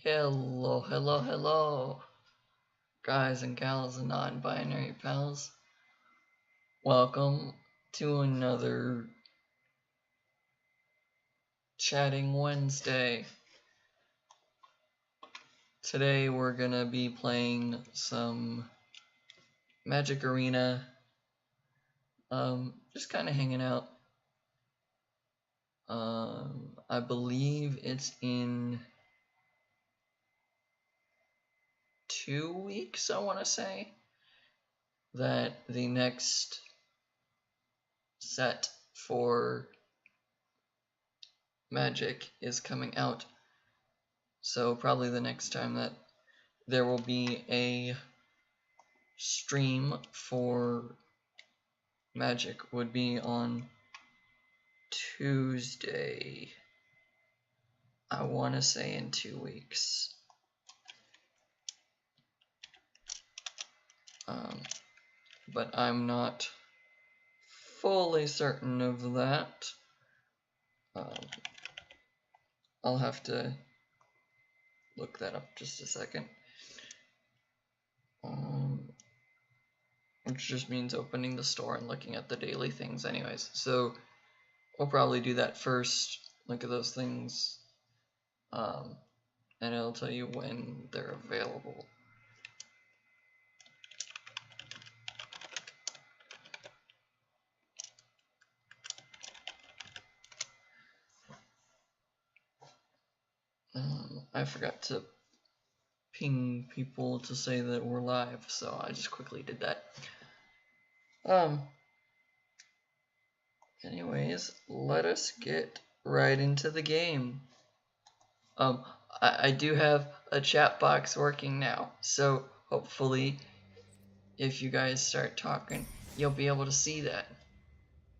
Hello, hello, hello, guys and gals and non-binary pals. Welcome to another Chatting Wednesday. Today we're gonna be playing some Magic Arena. Just kind of hanging out. I believe it's in 2 weeks, I want to say, that the next set for Magic is coming out. So probably the next time that there will be a stream for Magic would be on Tuesday. I want to say in 2 weeks. But I'm not fully certain of that. I'll have to look that up just a second. Which just means opening the store and looking at the daily things anyways. So we'll probably do that first, look at those things, and it'll tell you when they're available. I forgot to ping people to say that we're live, so I just quickly did that. Anyways, let us get right into the game. I do have a chat box working now, so hopefully if you guys start talking, you'll be able to see that.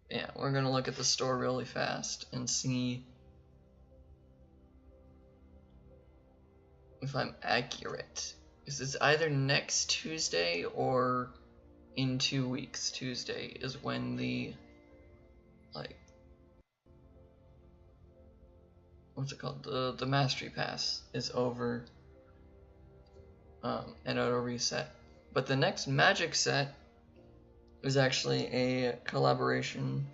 Yeah, we're gonna look at the store really fast and see if I'm accurate. Because it's either next Tuesday or in 2 weeks. Tuesday is when the, what's it called? The Mastery Pass is over, and it'll reset. But the next Magic set is actually a collaboration,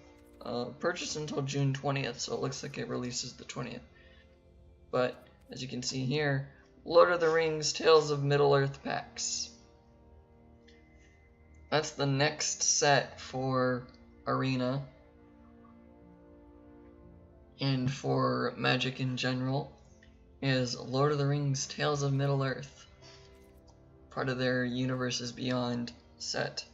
purchased until June 20th, so it looks like it releases the 20th. But as you can see here, Lord of the Rings Tales of Middle-earth packs. That's the next set for Arena and for Magic in general, is Lord of the Rings Tales of Middle-earth, part of their Universes Beyond set.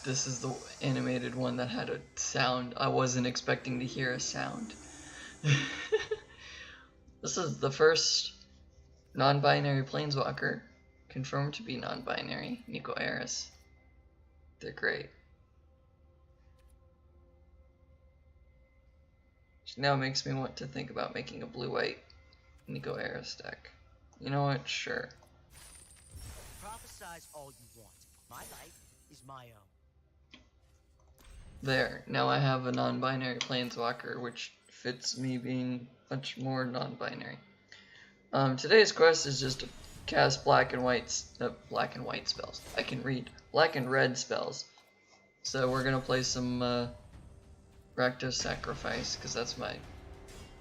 This is the animated one that had a sound. I wasn't expecting to hear a sound. This is the first non-binary planeswalker confirmed to be non-binary, Nico Eris. They're great. Which now makes me want to think about making a blue-white Nico Eris deck. You know what? Sure. Prophesize all you want. My life is my own. There. Now I have a non-binary planeswalker, which fits me being much more non-binary. Today's quest is just to cast black and white spells. I can read black and red spells. So we're gonna play some Rakdos Sacrifice, because that's my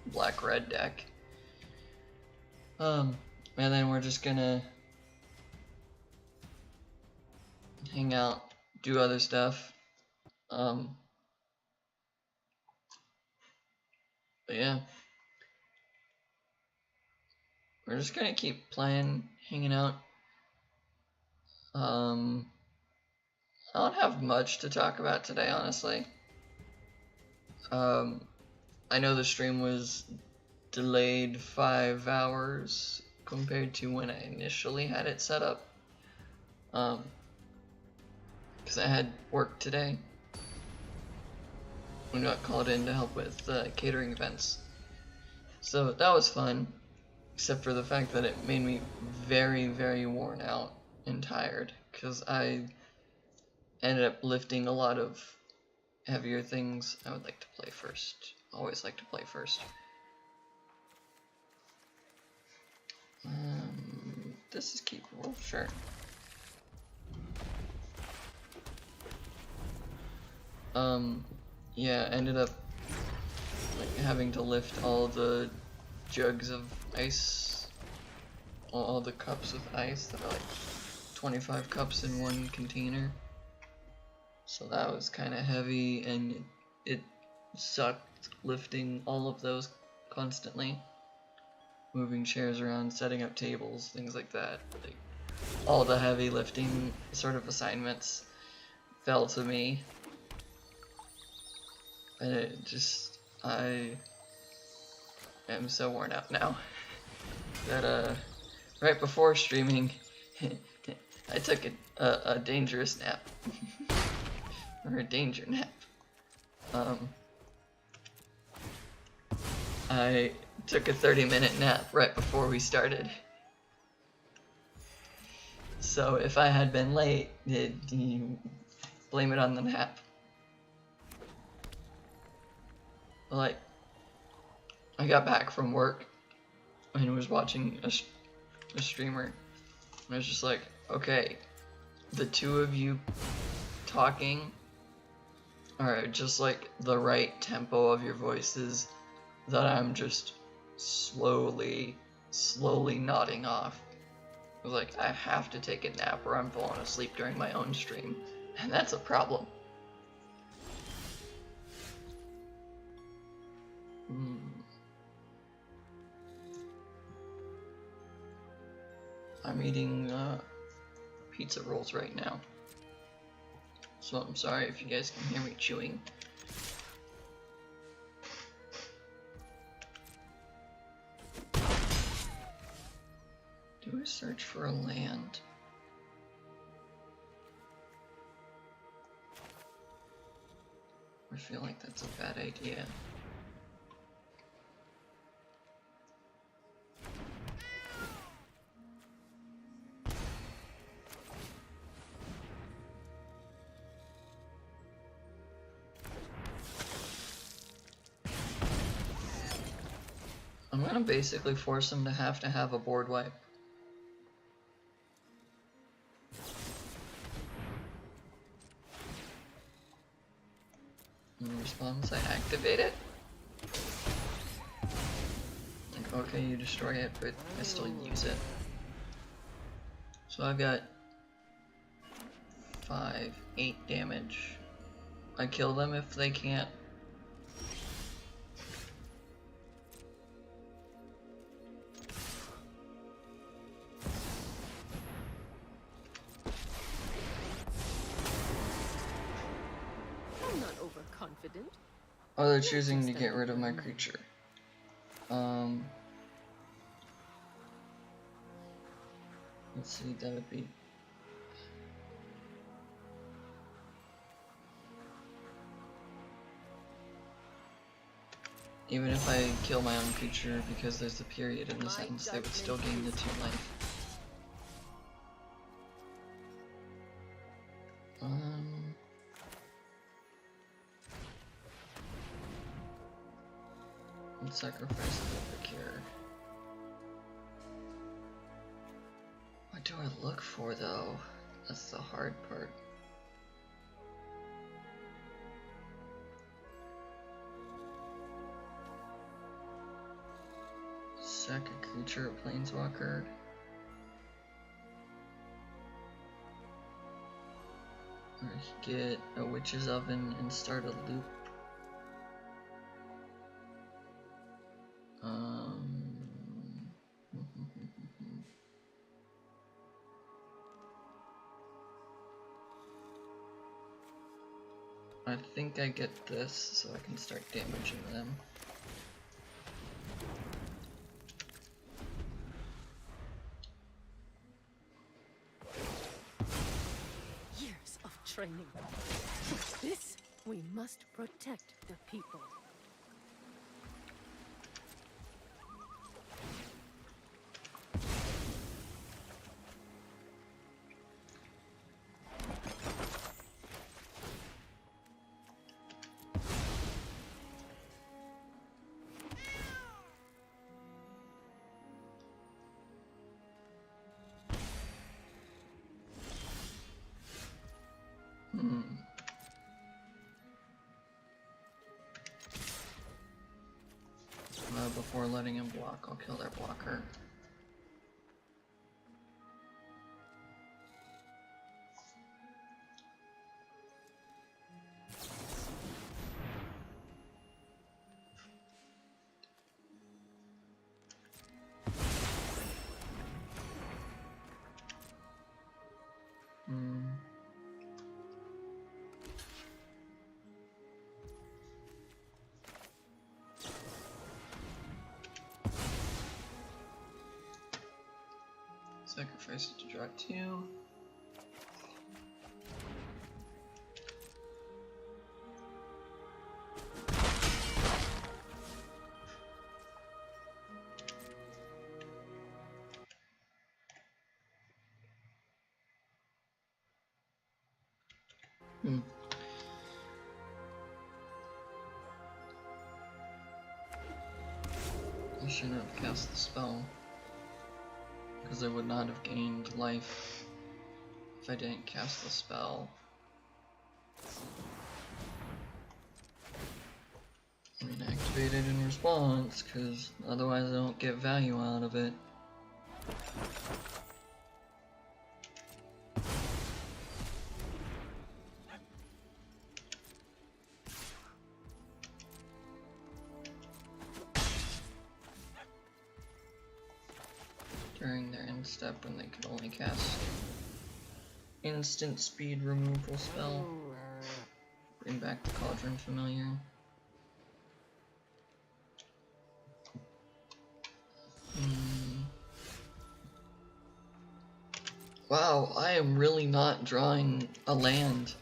black-red deck. And then we're just gonna hang out, do other stuff. But yeah, we're just gonna keep playing, hanging out. I don't have much to talk about today, honestly. I know the stream was delayed 5 hours compared to when I initially had it set up. Because I had work today. We got called in to help with catering events. So that was fun, except for the fact that it made me very, very worn out and tired, because I ended up lifting a lot of heavier things. I would like to play first. Always like to play first. This is keepable, sure. Yeah, ended up like having to lift all the jugs of ice, all the cups of ice that are like 25 cups in one container. So that was kind of heavy, and it sucked lifting all of those constantly. Moving chairs around, setting up tables, things like that. Like, all the heavy lifting sort of assignments fell to me. And it just, I am so worn out now that right before streaming I took a dangerous nap. Or a danger nap. I took a 30-minute nap right before we started. So if I had been late, you blame it on the nap. Like, I got back from work and was watching a streamer. And I was just like, okay, the two of you talking are just like the right tempo of your voices that I'm just slowly nodding off. I was like, I have to take a nap or I'm falling asleep during my own stream, and that's a problem. I'm eating pizza rolls right now, so I'm sorry if you guys can hear me chewing. Do a search for a land. I feel like that's a bad idea. I'm gonna basically force him to have a board wipe. In response, I activate it. Like, okay, you destroy it, but I still use it. So I've got 8 damage. I kill them if they can't. I'm not overconfident. Oh, they're choosing to get rid of my creature. Let's see, that would be... Even if I kill my own creature because there's a period in the sentence, they would still gain the 2 life. Let's sacrifice the cure. What do I look for though? That's the hard part. Sack a creature, a planeswalker. Or get a witch's oven and start a loop. I think I get this so I can start damaging them. Years of training. This, we must protect the people. before letting him block. I'll kill their blocker. Sacrifice it to draw 2. I shouldn't have cast the spell, because I would not have gained life if I didn't cast the spell. I mean, activate it in response, because otherwise I don't get value out of it. During their end step when they can only cast instant speed removal spell. Bring back the Cauldron Familiar. Wow, I am really not drawing a land.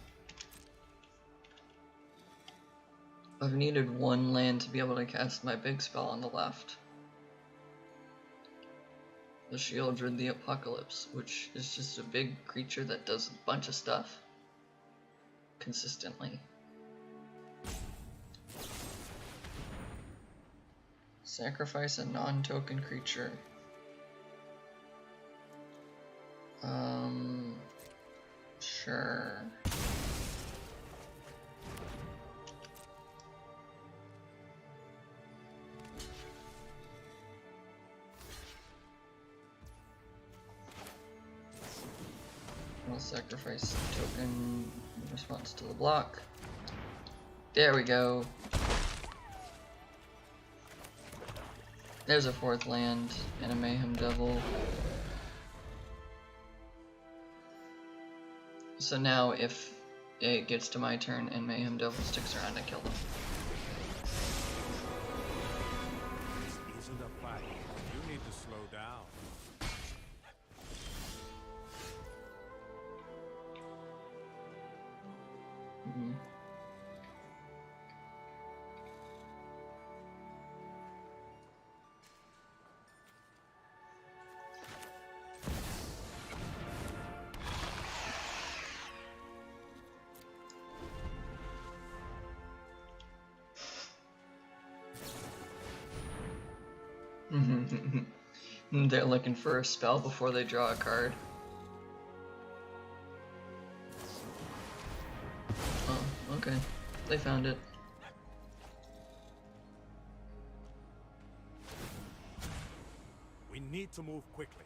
I've needed one land to be able to cast my big spell on the left. The Shieldred the Apocalypse, which is just a big creature that does a bunch of stuff consistently. Sacrifice a non-token creature. Sure. I'll sacrifice the token in response to the block. There we go. There's a 4th land and a Mayhem Devil. So now if it gets to my turn and Mayhem Devil sticks around, I kill them. This isn't a fight. You need to slow down. They're looking for a spell before they draw a card. Oh, okay. They found it. We need to move quickly.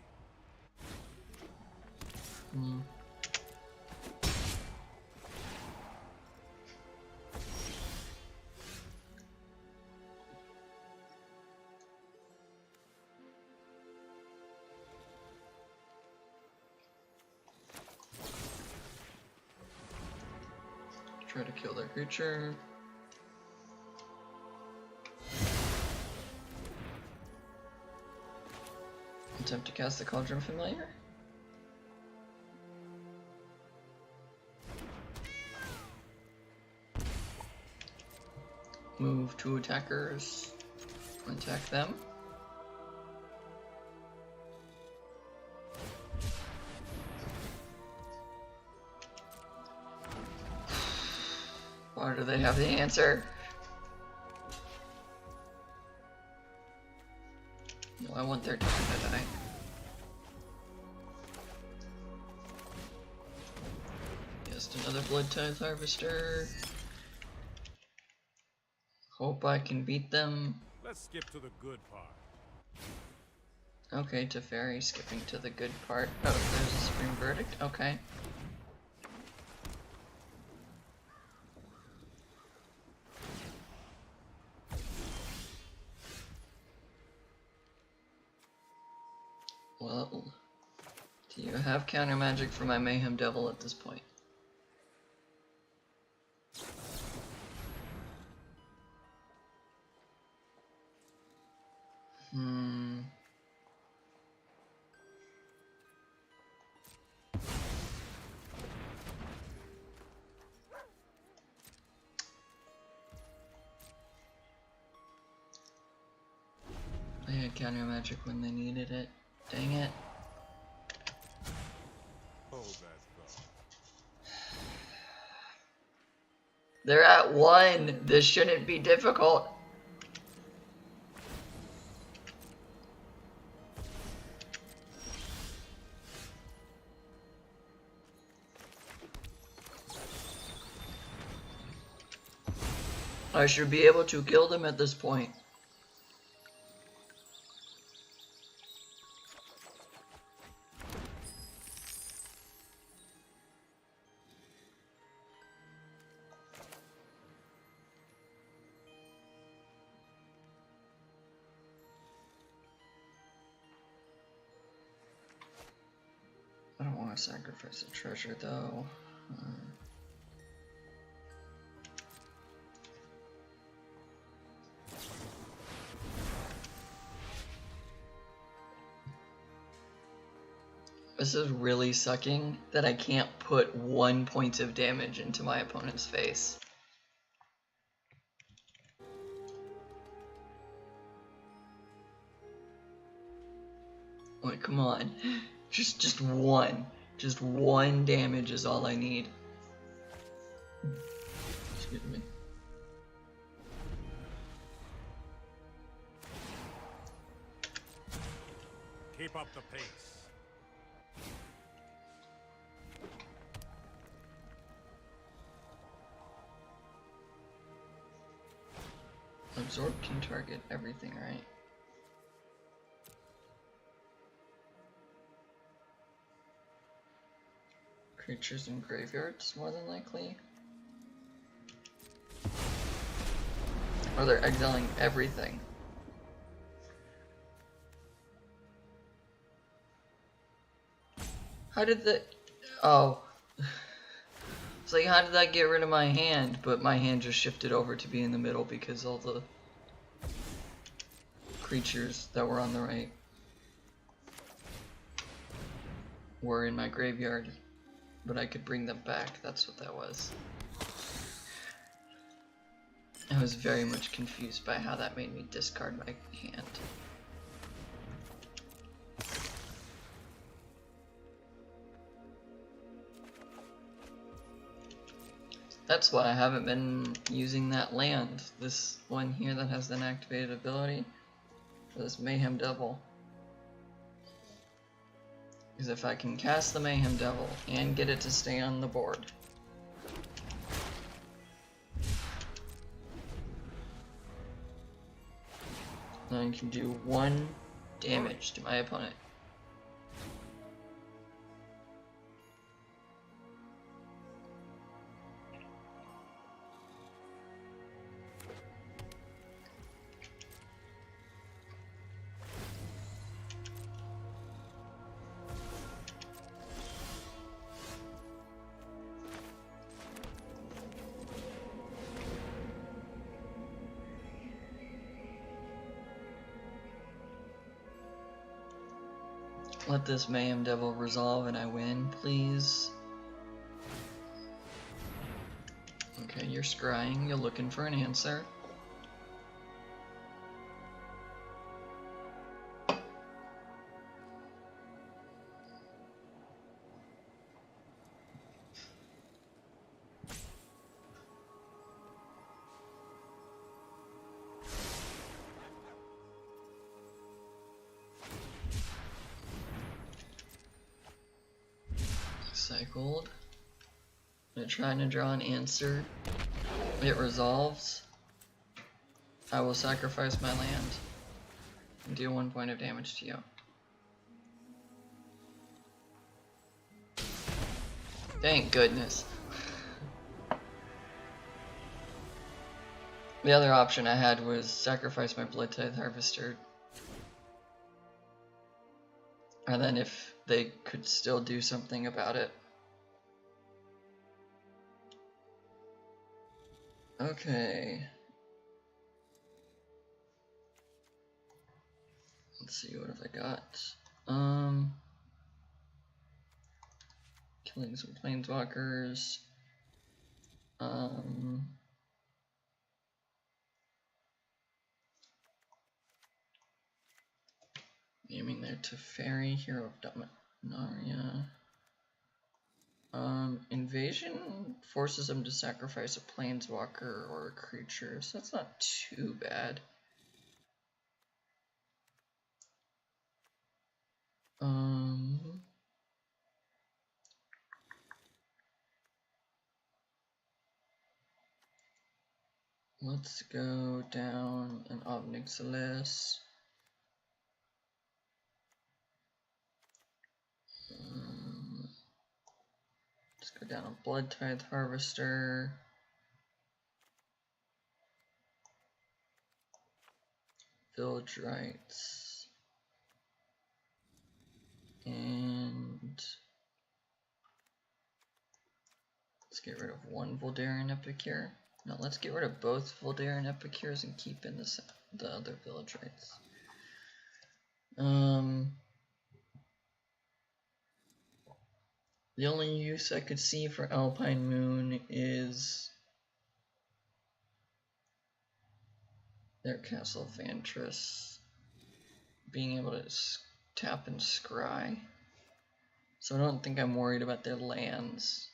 Try to kill their creature. Attempt to cast the Cauldron Familiar. Move 2 attackers. Attack them. Or do they have the answer? No, I want their turn to die. Just another Blood Tithe Harvester. Hope I can beat them. Let's skip to the good part. Okay, Teferi, skipping to the good part. Oh, there's a Supreme Verdict? Okay. Well, do you have counter magic for my Mayhem Devil at this point? They had counter magic when they needed it. Dang it. Hold that thought. They're at 1. This shouldn't be difficult. I should be able to kill them at this point. I don't want to sacrifice a treasure though. This is really sucking that I can't put 1 point of damage into my opponent's face. Like, come on. Just 1. Just 1 damage is all I need. Excuse me. Keep up the pace. Absorb can target everything, right? Creatures in graveyards, more than likely. Or they're exiling everything. How did the... Oh. It's like, how did that get rid of my hand? But my hand just shifted over to be in the middle because all the creatures that were on the right were in my graveyard. But I could bring them back, that's what that was. I was very much confused by how that made me discard my hand. That's why I haven't been using that land. This one here that has an activated ability. For this Mayhem Devil. Because if I can cast the Mayhem Devil and get it to stay on the board, then I can do 1 damage to my opponent. Let this Mayhem Devil resolve and I win, please. Okay, you're scrying, you're looking for an answer. Cycled. I'm trying to draw an answer. It resolves. I will sacrifice my land and deal 1 point of damage to you. Thank goodness. The other option I had was sacrifice my Blood Tithe Harvester. And then if they could still do something about it. Okay. Let's see, what have I got? Killing some planeswalkers. Naming their Teferi, Hero of Dominaria. Invasion forces them to sacrifice a planeswalker or a creature, so that's not too bad. Let's go down an Obnixilis. Let's go down a Blood Tithe Harvester. Village Rites. And let's get rid of one Voldaren Epicure. No, let's get rid of both Voldaren Epicures and keep in the other Village Rites. The only use I could see for Alpine Moon is their Castle Vantress being able to tap and scry. So I don't think I'm worried about their lands.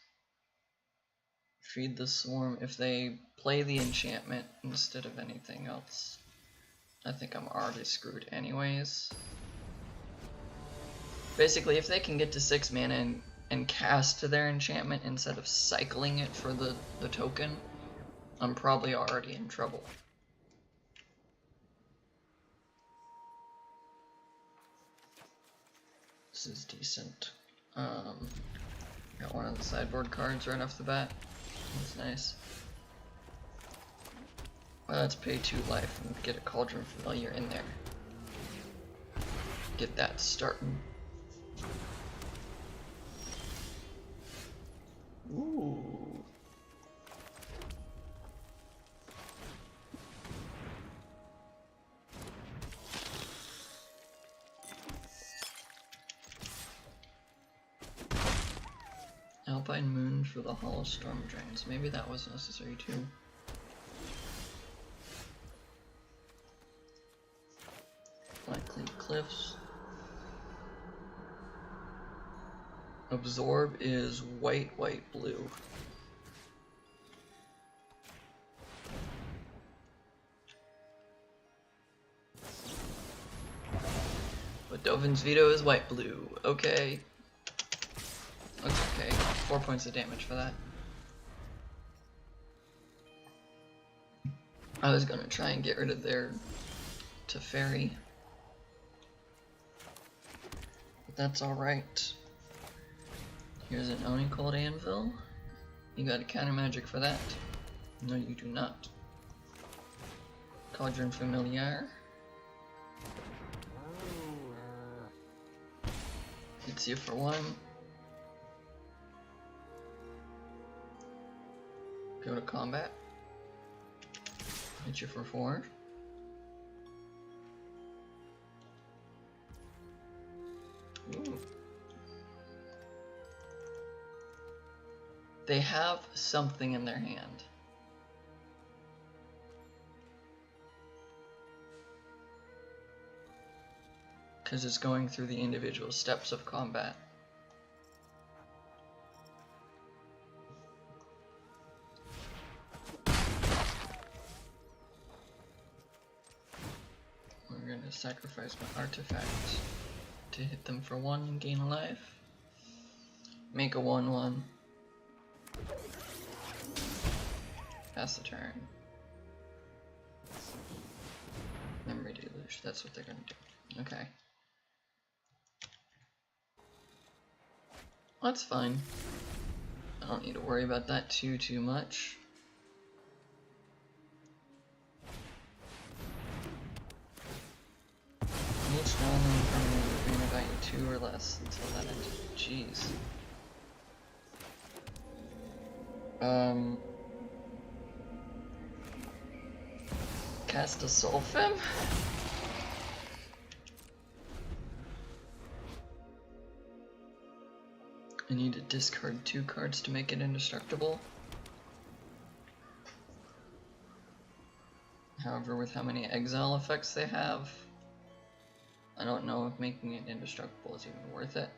Feed the Swarm. If they play the enchantment instead of anything else, I think I'm already screwed anyways. Basically, if they can get to 6 mana and cast their enchantment instead of cycling it for the token, I'm probably already in trouble. This is decent. Got one of the sideboard cards right off the bat. That's nice. Well, let's pay 2 life and get a Cauldron Familiar in there. Get that starting. Ooh. Alpine Moon for the Hollow Storm Drains. Maybe that was necessary too. Likely Cliffs. Absorb is white, blue. But Dovin's Veto is white, blue. Okay. That's okay. 4 points of damage for that. I was gonna try and get rid of their Teferi. But that's alright. Here's an Oni Cold Anvil. You got a counter magic for that? No, you do not. Cauldron Familiar. Hits you for 1. Go to combat. Hit you for 4. Ooh. They have something in their hand. Because it's going through the individual steps of combat. We're going to sacrifice my artifact to hit them for 1 and gain a life. Make a 1/1. Pass the turn. Deluge, that's what they're gonna do. Okay. That's fine. I don't need to worry about that too much. Each non-land permanent arena value 2 or less until that ends. Jeez. Cast a Sulfim? I need to discard 2 cards to make it indestructible. However, with how many exile effects they have, I don't know if making it indestructible is even worth it.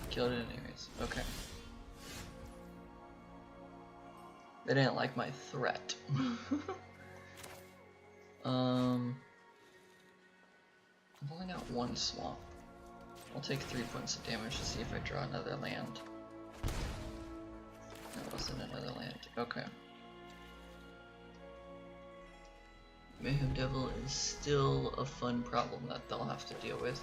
Killed it anyways. Okay. They didn't like my threat. I've only got 1 swamp. I'll take 3 points of damage to see if I draw another land. That wasn't another land. Okay. Mayhem Devil is still a fun problem that they'll have to deal with.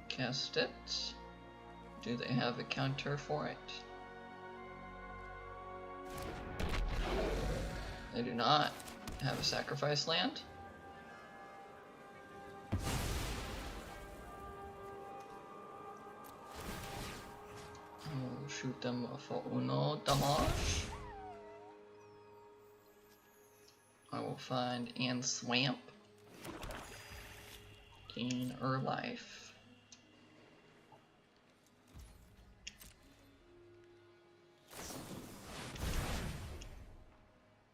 Cast it. Do they have a counter for it? They do not have a sacrifice land. I will shoot them for uno damage. I will find and swamp. Gain life.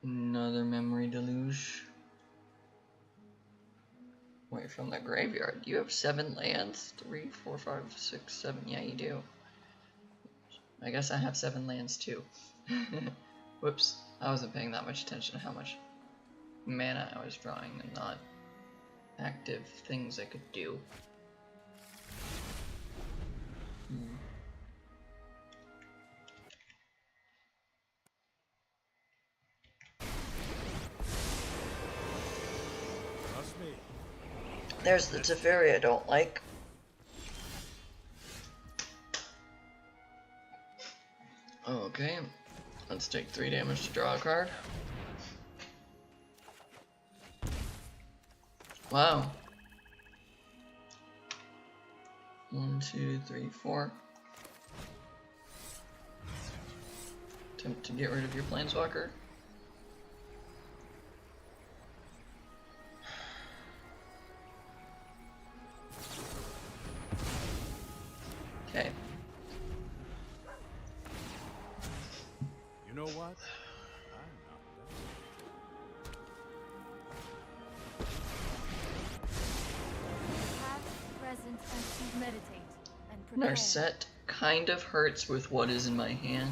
Another memory deluge. Wait, from the graveyard. You have 7 lands? 3, 4, 5, 6, 7. Yeah, you do. I guess I have 7 lands too. Whoops. I wasn't paying that much attention to how much mana I was drawing and not active things I could do. There's the Teferi I don't like. Okay, let's take 3 damage to draw a card. Wow. 1, 2, 3, 4. Attempt to get rid of your Planeswalker. Okay. You know what? I'm not Have present and to meditate and prepare. Narset kind of hurts with what is in my hand.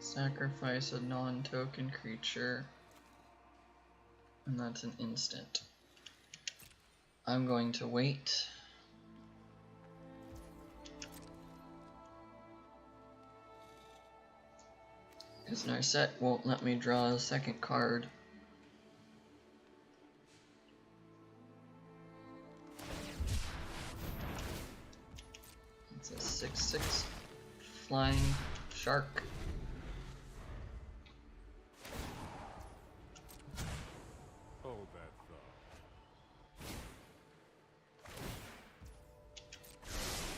Sacrifice a non-token creature, and that's an instant. I'm going to wait. Because Narset won't let me draw a second card. It's a 6/6 flying shark. Hold that thought.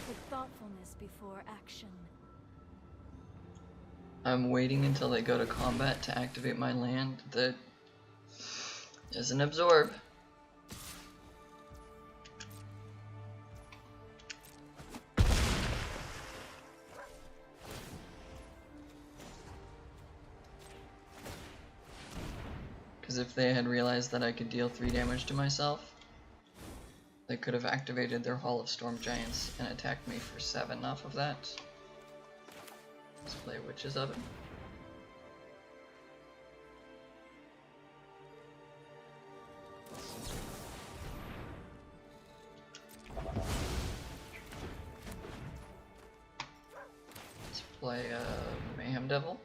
Put thoughtfulness before action. I'm waiting until they go to combat to activate my land that is an absorb. Because if they had realized that I could deal 3 damage to myself, They could have activated their Hall of Storm Giants and attacked me for 7 off of that. Let's play Witch's Oven. Let's play Mayhem Devil.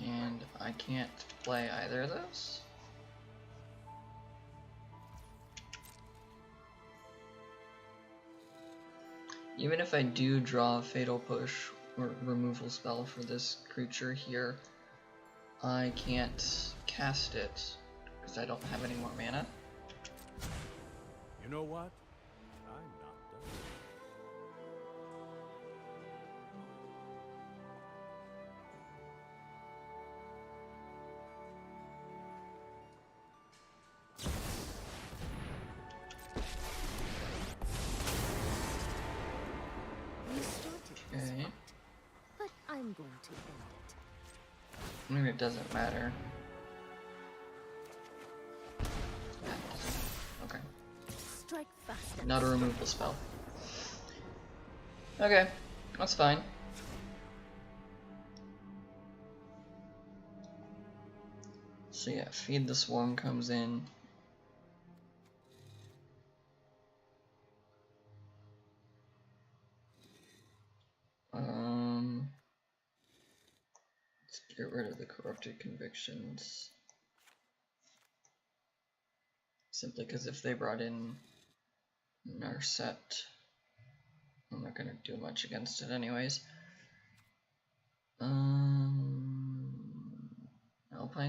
And I can't play either of those. Even if I do draw a Fatal Push or removal spell for this creature here, I can't cast it because I don't have any more mana. You know what? I'm not done. We started this Okay. fight, but I'm going to end it. I mean, it doesn't matter. Okay. Strike fast and Not a removal spell. Okay, that's fine. So yeah, Feed the Swarm comes in. Let's get rid of the Corrupted Convictions. Simply because if they brought in Narset, I'm not gonna do much against it anyways. Alpine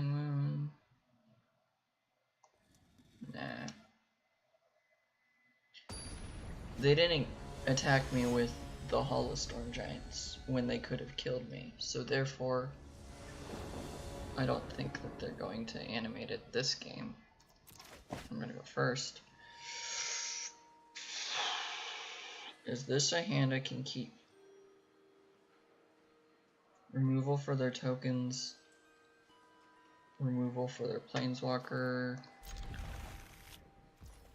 Moon. Nah. They didn't attack me with the Hall of Storm Giants when they could have killed me, so therefore I don't think that they're going to animate it this game. I'm gonna go first. Is this a hand I can keep? Removal for their tokens. Removal for their Planeswalker.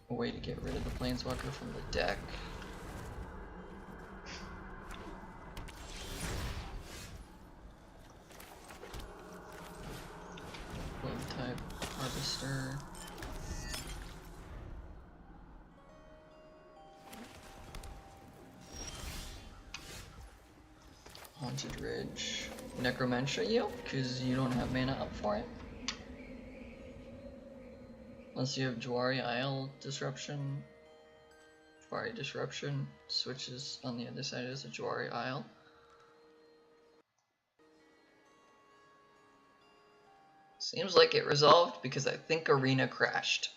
A way to get rid of the Planeswalker from the deck. Blood type Harvester. Haunted Ridge. Necromantia you, because you don't have mana up for it. Unless you have Jwari Isle Disruption. Jwari Disruption switches on the other side as a Jwari Isle. Seems like it resolved because I think Arena crashed.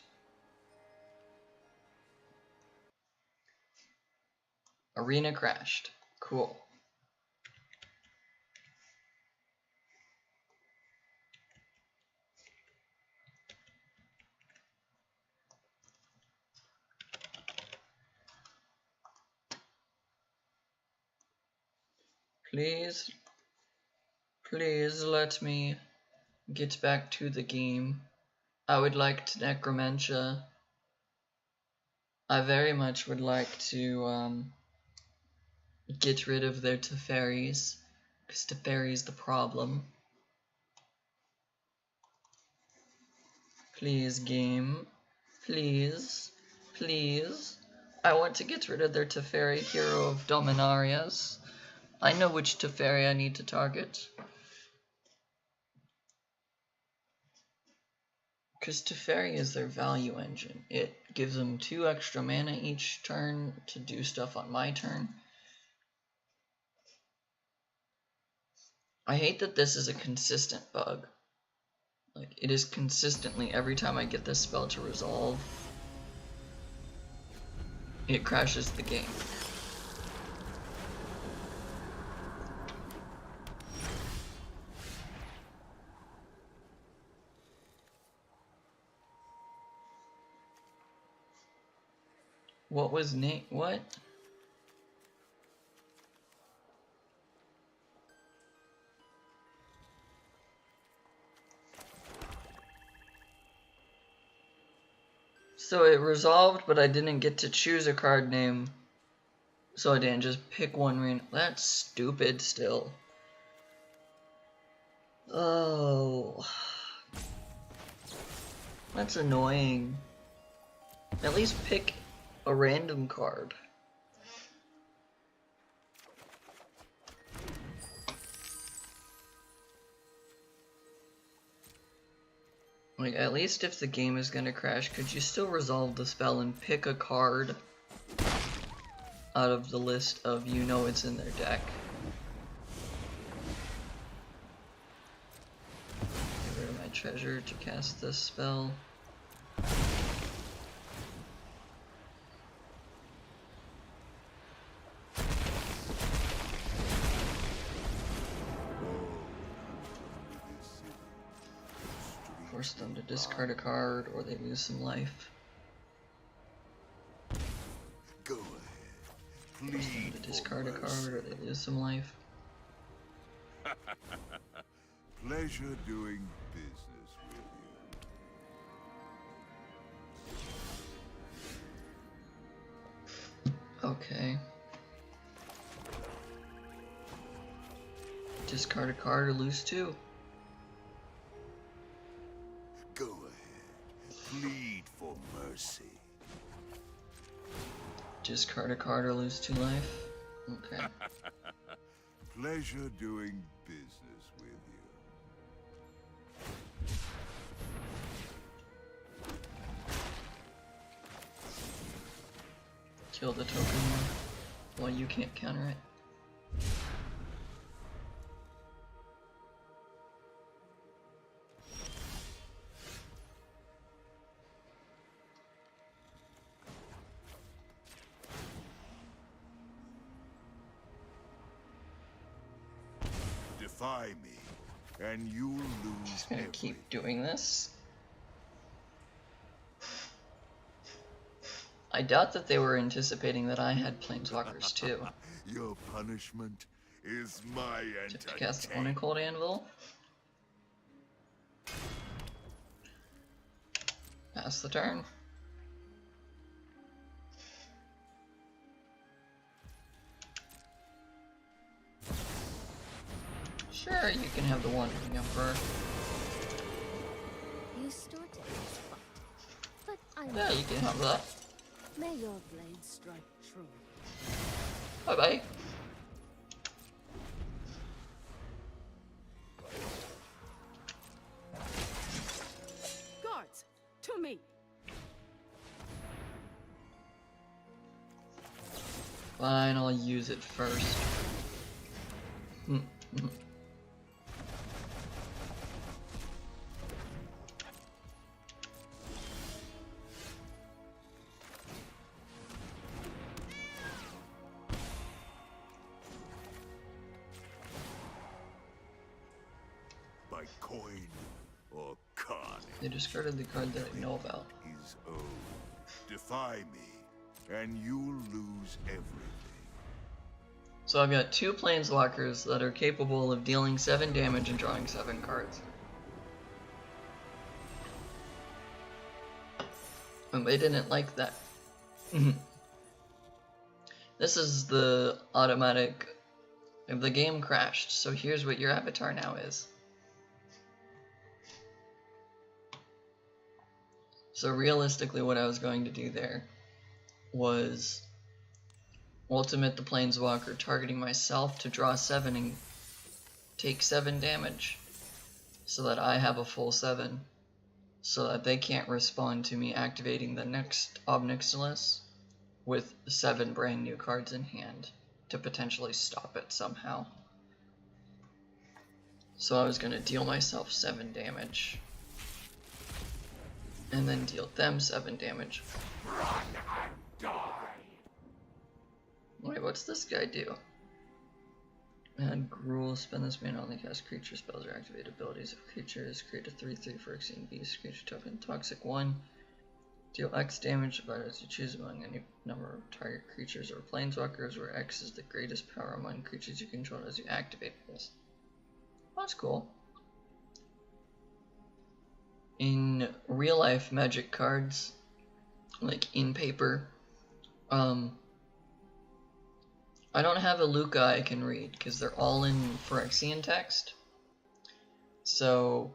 Arena crashed. Cool. Please, please let me get back to the game. I would like to Necromantia. I very much would like to get rid of their Teferis, because Teferi's the problem. Please, game. Please. Please. I want to get rid of their Teferi, Hero of Dominarias. I know which Teferi I need to target. Because Teferi is their value engine. It gives them 2 extra mana each turn to do stuff on my turn. I hate that this is a consistent bug. Like, it is consistently, every time I get this spell to resolve, it crashes the game. What was Nate? What? So it resolved, but I didn't get to choose a card name. So I didn't just pick one random. That's stupid still. Oh. That's annoying. At least pick a random card. Like, at least if the game is gonna crash, could you still resolve the spell and pick a card out of the list of you know it's in their deck? Get rid of my treasure to cast this spell. Force them to discard a card or they lose some life. Go ahead. Force them to discard a card or they lose some life. Pleasure doing business with you. Okay. Discard a card or lose 2. Go ahead. Plead for mercy. Discard a card or lose 2 life. Okay. Pleasure doing business with you. Kill the token while you can't counter it. Defy me, and you'll lose Just gonna everything. keep doing this. I doubt that they were anticipating that I had planeswalkers too. Your punishment is my To cast one in entertainment. Cold Anvil. Pass the turn. Sure, you can have the Wandering Emperor. You started this fight, but I'm Yeah, you can have that. May your blade strike true. Bye bye. Guards, to me. Fine, I'll use it first. By coin or carnage They discarded the card that I know about. is owed. Defy me, and you'll lose everything. So I've got 2 planeswalkers that are capable of dealing 7 damage and drawing 7 cards. And they didn't like that. This is the automatic... The game crashed, so here's what your avatar now is. So realistically what I was going to do there was ultimate the planeswalker, targeting myself to draw 7 and take 7 damage so that I have a full 7, so that they can't respond to me activating the next Ob Nixilis with 7 brand new cards in hand to potentially stop it somehow. So I was going to deal myself 7 damage and then deal them 7 damage. Wait, what's this guy do? Add Gruul, spend this mana only cast creature spells or activate abilities of creatures. Create a 3/3 Phyrexian Beast creature token. Toxic 1. Deal X damage divided as you choose among any number of target creatures or planeswalkers, where X is the greatest power among creatures you control as you activate this. That's cool. In real life Magic cards, like in paper. I don't have a Luca I can read because they're all in Phyrexian text. So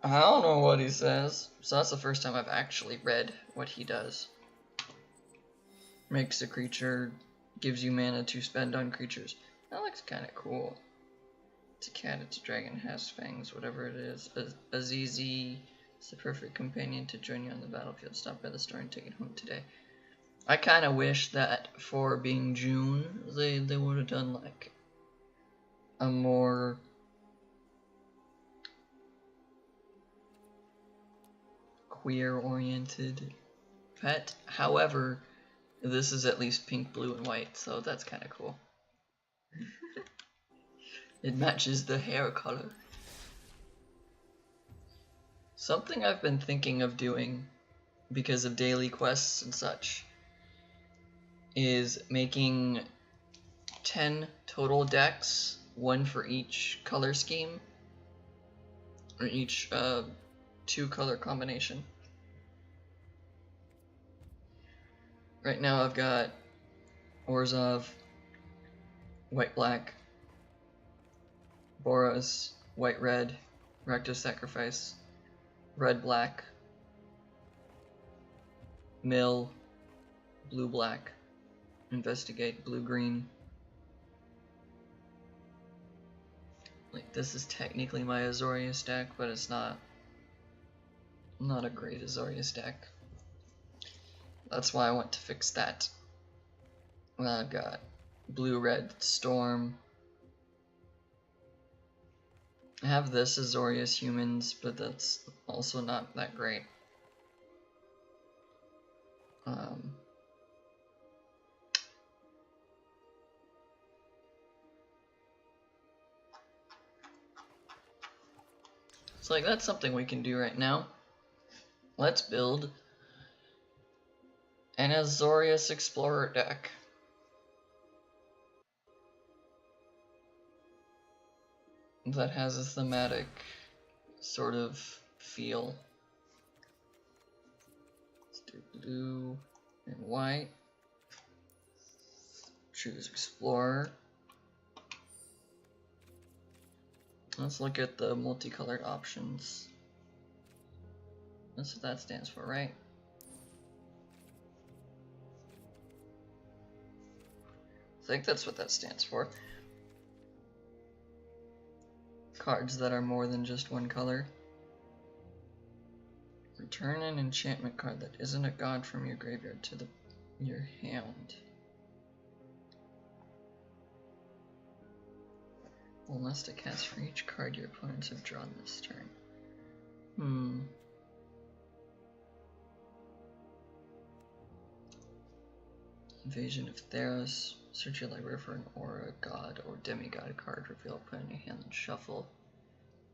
I don't know what he says. So that's the first time I've actually read what he does. Makes a creature, gives you mana to spend on creatures. That looks kind of cool. It's a cat, it's a dragon, has fangs, whatever it is. Azizi is the perfect companion to join you on the battlefield. Stop by the store and take it home today. I kind of wish that for being June, they would have done like a more queer-oriented pet. However, this is at least pink, blue, and white, so that's kind of cool. It matches the hair color. Something I've been thinking of doing because of daily quests and such is making 10 total decks, one for each color scheme, or each 2-color combination. Right now I've got Orzhov, white-black, Boros, white-red, Recto Sacrifice, red-black, Mill, blue-black, Investigate, blue-green. Like, this is technically my Azorius deck, but it's not a great Azorius deck. That's why I want to fix that. I've got blue-red Storm. I have this Azorius Humans, but that's also not that great. It's like, that's something we can do right now. Let's build an Azorius Explorer deck. That has a thematic sort of feel. Let's do blue and white. Choose Explorer. Let's look at the multicolored options. That's what that stands for, right? I think that's what that stands for. Cards that are more than just one color. Return an enchantment card that isn't a god from your graveyard to your hand. One less to cast for each card your opponents have drawn this turn. Invasion of Theros. Search your library for an aura, god, or demigod card. Reveal, put in your hand, and shuffle.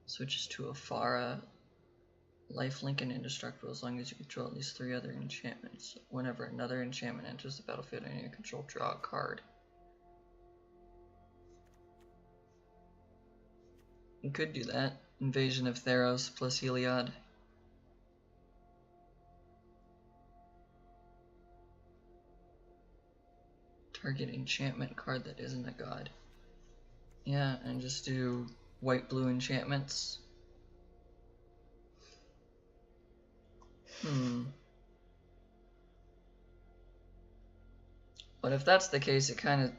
Switches to a Farah. Lifelink and indestructible as long as you control at least 3 other enchantments. Whenever another enchantment enters the battlefield under your control, draw a card. You could do that. Invasion of Theros plus Heliod. Target enchantment card that isn't a god. Yeah, and just do white-blue enchantments. But if that's the case, it kind of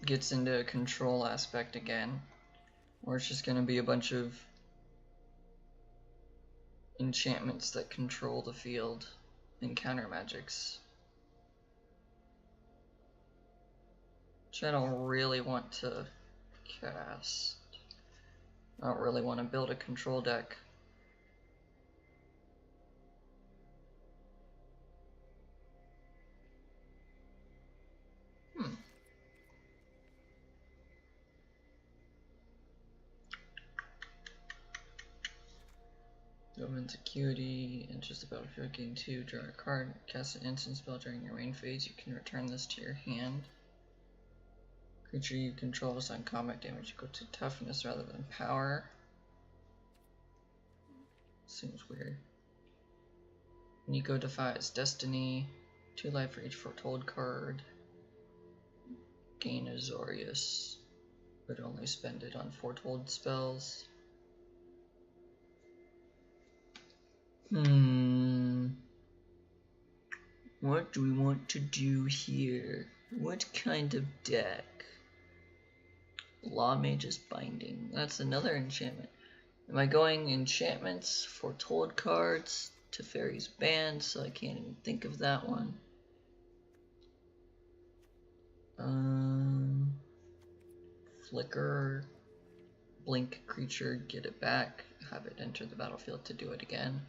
gets into a control aspect again. Or it's just going to be a bunch of enchantments that control the field and counter magics. Which I don't really want to cast. I don't really want to build a control deck. Go into Acuity, enters the battlefield, gain 2, draw a card, cast an instant spell during your main phase, you can return this to your hand. Creature you control is on combat damage, go to toughness rather than power. Seems weird. Nico defies destiny. 2 life for each foretold card. Gain Azorius, but only spend it on foretold spells. What do we want to do here? What kind of deck? Law Mage's Binding. That's another enchantment. Am I going enchantments, foretold cards, Teferi's Band, so I can't even think of that one. Flicker, blink creature, get it back, have it enter the battlefield to do it again.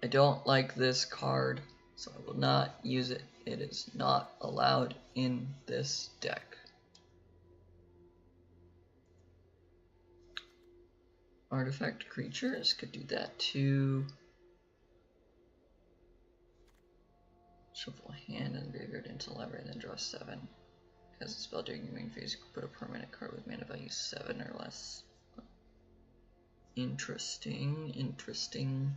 I don't like this card, so I will not use it. It is not allowed in this deck. Artifact creatures could do that too. Shuffle a hand and graveyard into the library and then draw 7. As a spell during your main phase, you can put a permanent card with mana value 7 or less. Interesting, interesting.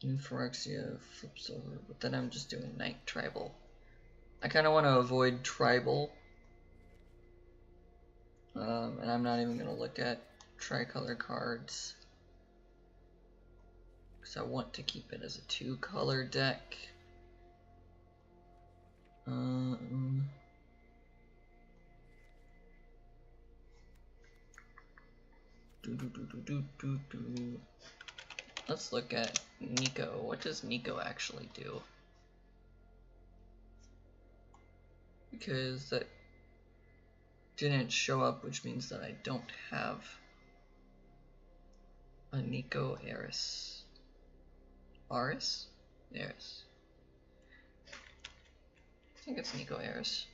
New Phyrexia flips over, but then I'm just doing Night Tribal. I kind of want to avoid Tribal. And I'm not even going to look at tricolor cards. Because I want to keep it as a 2-color deck. Let's look at Nico. What does Nico actually do? Because that didn't show up, which means that I don't have a Nico Eris. Aris? Eris. I think it's Nico Eris.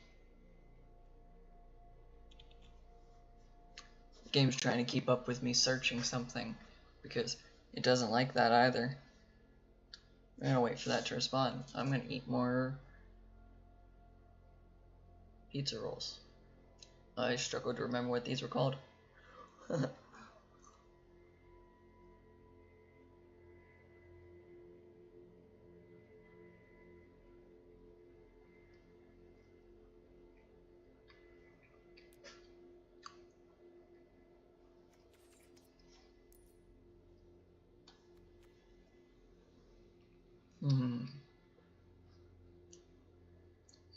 The game's trying to keep up with me searching something because it doesn't like that either. I'm gonna wait for that to respond. I'm gonna eat more pizza rolls. I struggled to remember what these were called.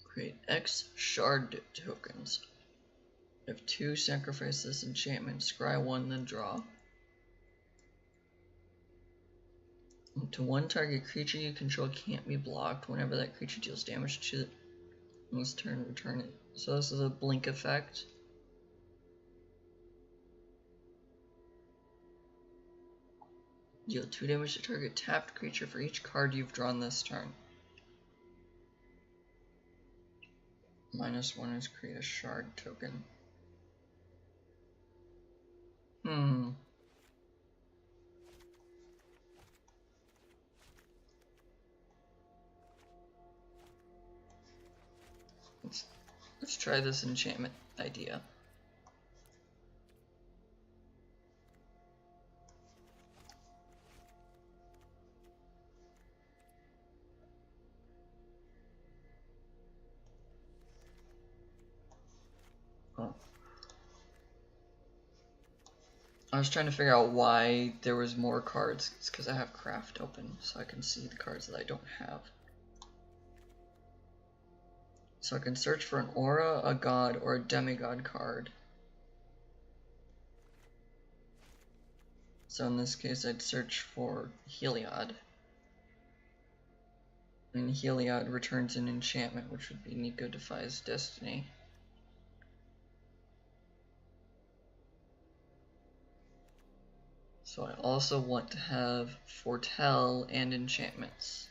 Create X shard tokens. If 2 sacrifice this enchantment, scry 1, then draw. Up to 1 target creature you control can't be blocked. Whenever that creature deals damage to it, on this turn, return it. So this is a blink effect. Deal 2 damage to target tapped creature for each card you've drawn this turn. -1 is create a shard token. Let's try this enchantment idea. I was trying to figure out why there was more cards. It's because I have craft open, so I can see the cards that I don't have. So I can search for an aura, a god, or a demigod card. So in this case, I'd search for Heliod. And Heliod returns an enchantment, which would be Nico Defies Destiny. So I also want to have Foretell and enchantments.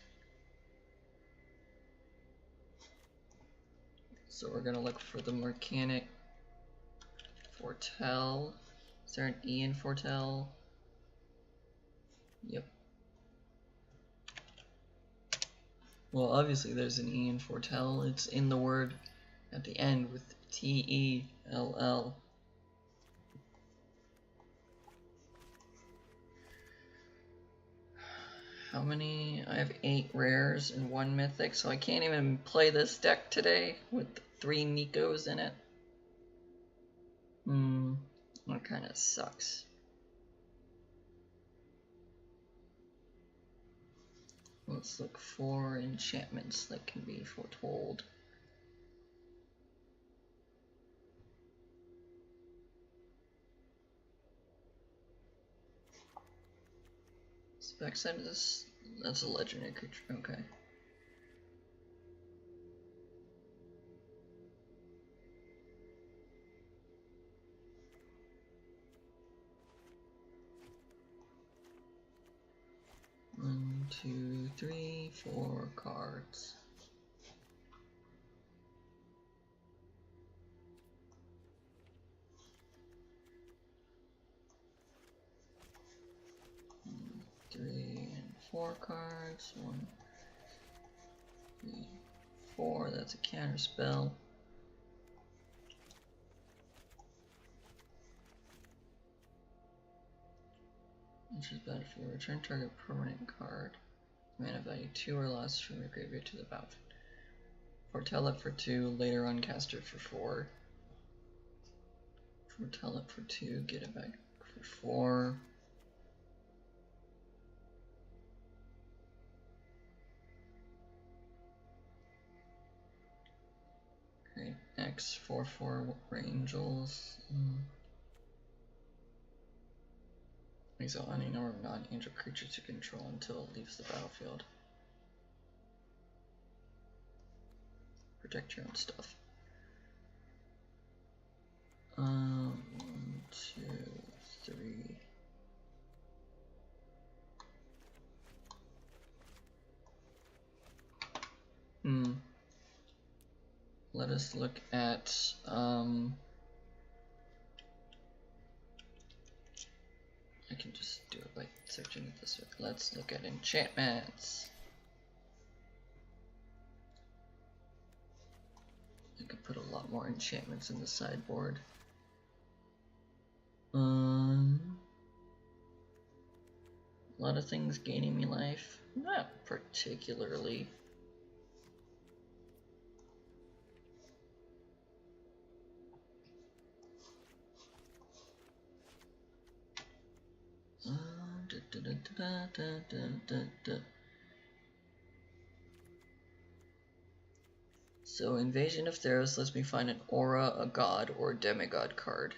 So we're going to look for the mechanic Foretell. Is there an E in Foretell? Yep. Well, obviously there's an E in Foretell. It's in the word at the end with T-E-L-L. How many? I have 8 rares and 1 mythic, so I can't even play this deck today with 3 Nikos in it. That kind of sucks. Let's look for enchantments that can be foretold. Backside of this, that's a legendary creature. Okay. One, two, three, 4 cards. Three and 4 cards. 1, 3, 4. That's a counter spell. Which is bad if you return target permanent card. Mana value 2 or less from your graveyard to the battlefield. Foretell it for 2, later on cast it for 4. Foretell it for 2, get it back for 4. Okay, X 4/4 Angels. Exile any number of non-angel creatures you control until it leaves the battlefield. Protect your own stuff. 1, 2, 3. Let us look at I can just do it by searching it this way. Let's look at enchantments. I could put a lot more enchantments in the sideboard. A lot of things gaining me life. Not particularly. So Invasion of Theros lets me find an aura, a god, or a demigod card.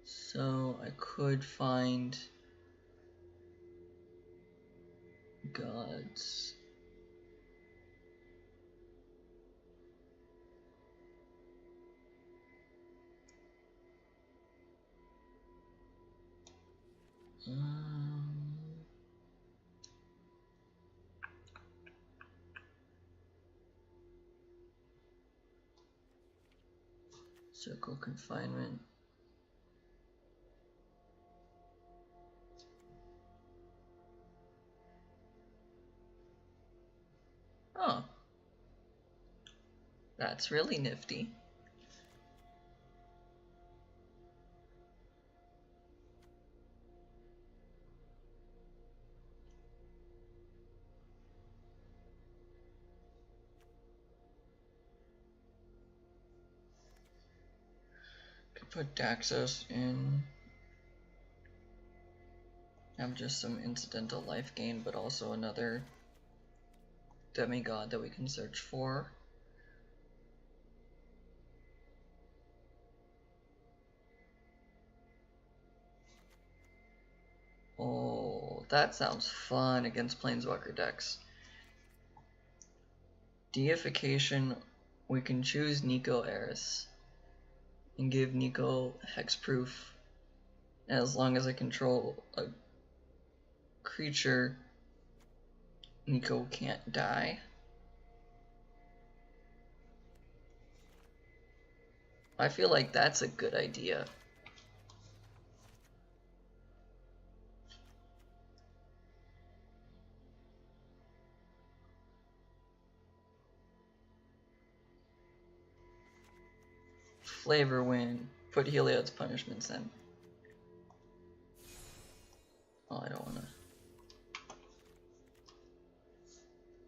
So I could find gods. Circle Confinement. Oh, that's really nifty. Could put Daxos in. Have just some incidental life gain, but also another demigod that we can search for. Oh, that sounds fun against Planeswalker decks. Deification, we can choose Nico Eris and give Nico hexproof as long as I control a creature. Nico can't die. I feel like that's a good idea. Flavor Wind. Put Heliod's punishments in. Oh, I don't wanna.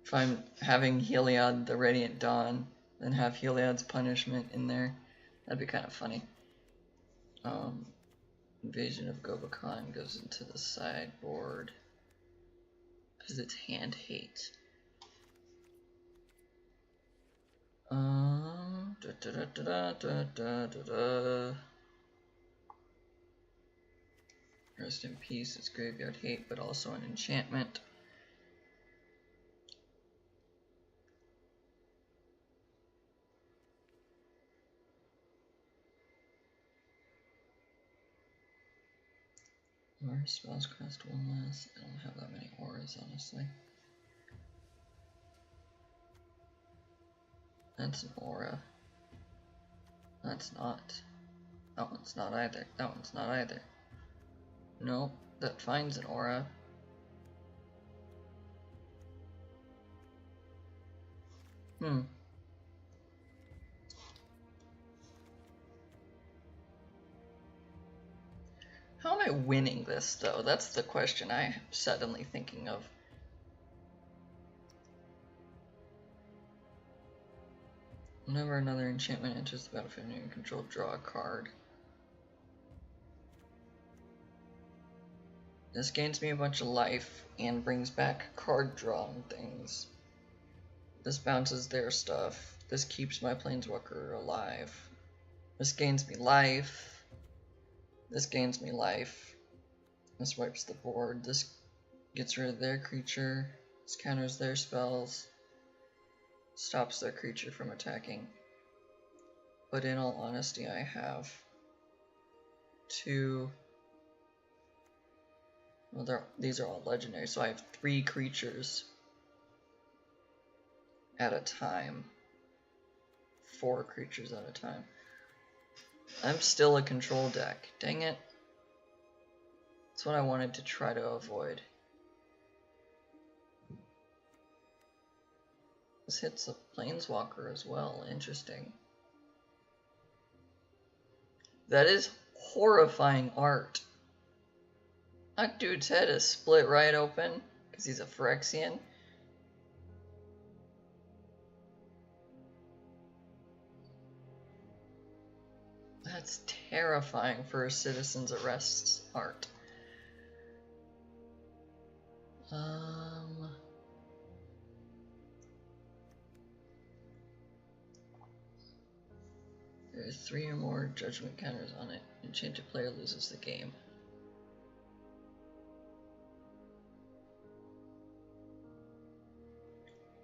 If I'm having Heliod the Radiant Dawn, then have Heliod's Punishment in there, that'd be kind of funny. Invasion of Gobakhan goes into the sideboard because it's hand hate. Rest in peace, it's graveyard hate, but also an enchantment. Aura spells cost one less. I don't have that many auras, honestly. That's an aura. That's not. That one's not either. That one's not either. Nope, that finds an aura. How am I winning this, though? That's the question I'm suddenly thinking of. Whenever another enchantment enters the battlefield under your control, draw a card. This gains me a bunch of life and brings back card drawing things. This bounces their stuff. This keeps my planeswalker alive. This gains me life. This gains me life. This wipes the board. This gets rid of their creature. This counters their spells. Stops their creature from attacking. But in all honesty, I have two. Well, these are all legendary, so I have 3 creatures at a time. 4 creatures at a time. I'm still a control deck. Dang it. That's what I wanted to try to avoid. This hits a planeswalker as well. Interesting. That is horrifying art. That dude's head is split right open because he's a Phyrexian. That's terrifying for a citizen's arrests art. There's 3 or more judgment counters on it. Enchanted player loses the game.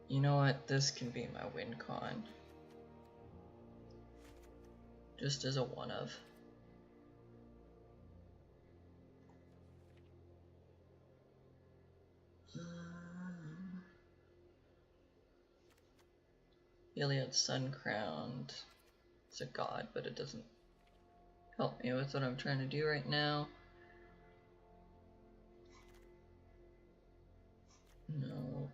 You know what? This can be my win con. Just as a one of. Iliad Sun Crowned. It's a god, but it doesn't help me with what I'm trying to do right now. Nope.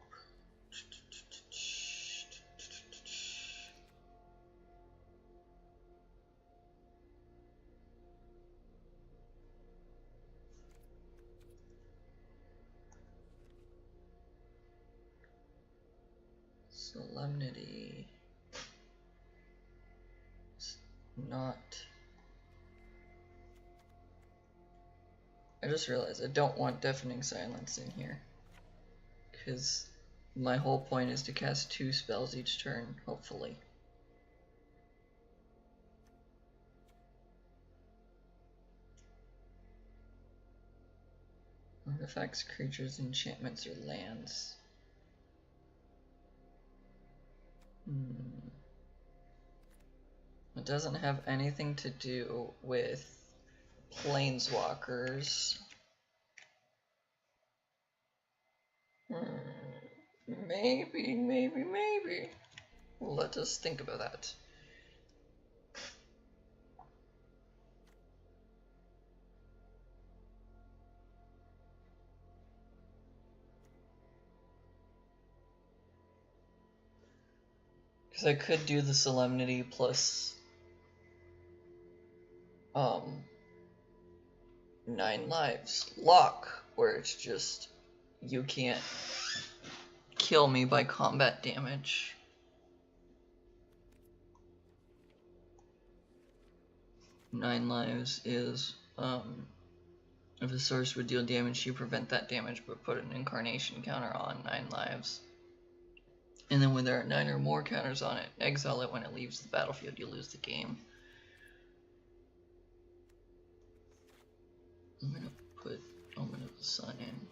Solemnity. It's not. I just realized I don't want Deafening Silence in here. Because my whole point is to cast 2 spells each turn, hopefully. Artifacts, creatures, enchantments, or lands. It doesn't have anything to do with planeswalkers. Maybe. Let us think about that. Because I could do the Solemnity plus 9 lives. Lock. where it's just you can't kill me by combat damage. Nine lives is if the source would deal damage, you prevent that damage but put an incarnation counter on 9 lives. And then when there are 9 or more counters on it, exile it when it leaves the battlefield, you lose the game. I'm gonna put Omen of the Sun in.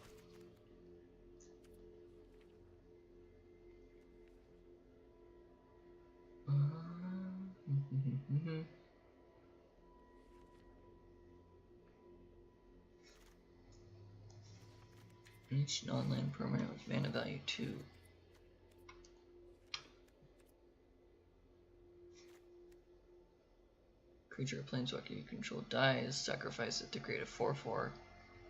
Each non-land permanent with mana value 2. Creature or planeswalker you control dies, sacrifice it to create a 4/4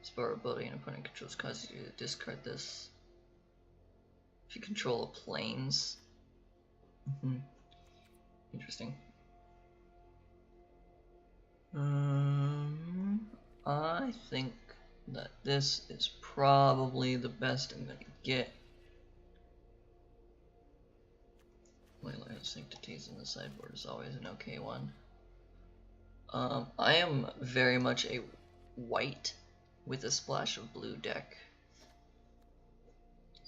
spell ability an opponent controls causes you to discard this. If you control a planes. Interesting. I think that this is probably the best I'm gonna get. Waylaid Sanctities in the sideboard is always an okay one. I am very much a white with a splash of blue deck.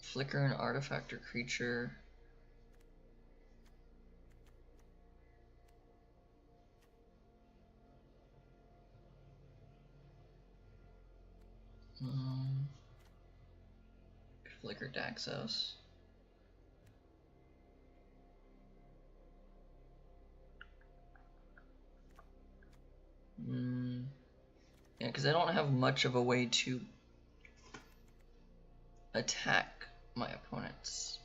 Flicker an artifact or creature. Flicker Daxos. Yeah, because I don't have much of a way to attack my opponents.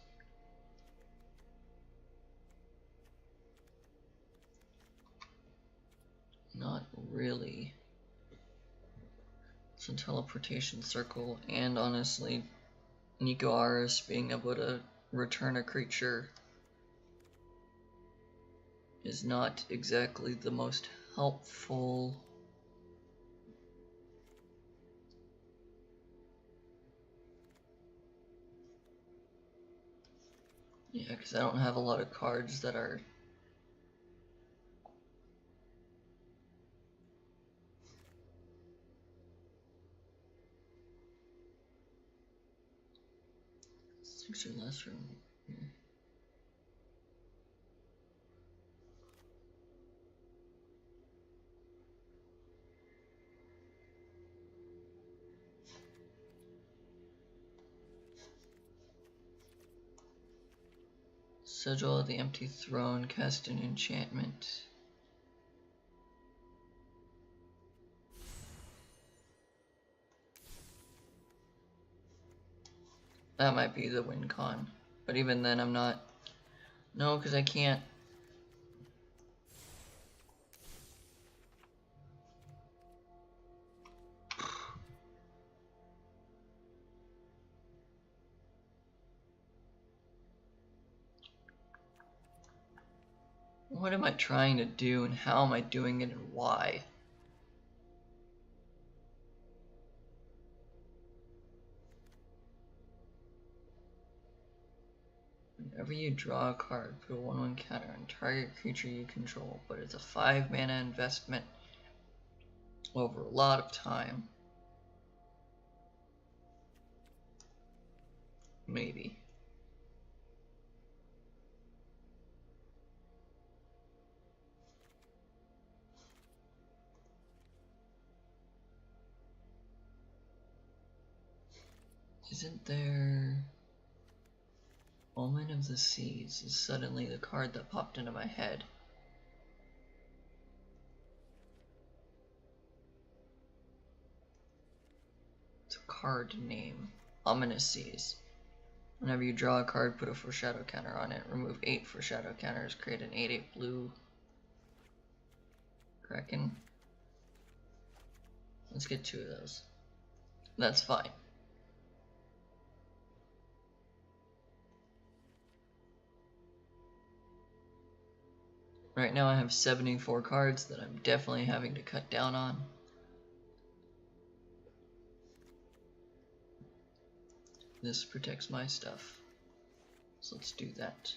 Not really. It's a teleportation circle, and honestly, Nico Aris being able to return a creature is not exactly the most helpful. Yeah, because I don't have a lot of cards that are six or less from here. Sigil of the Empty Throne, cast an enchantment. That might be the win con, but even then I'm not. No, because I can't. What am I trying to do and how am I doing it and why? Whenever you draw a card, put a 1/1 counter on target creature you control, but it's a 5 mana investment over a lot of time. Maybe. Isn't there... Omen of the Seas is suddenly the card that popped into my head. It's a card name. Ominous Seas. Whenever you draw a card, put a foreshadow counter on it. Remove 8 foreshadow counters. Create an 8/8 blue Kraken. Let's get 2 of those. That's fine. Right now I have 74 cards that I'm definitely having to cut down on. This protects my stuff. So let's do that.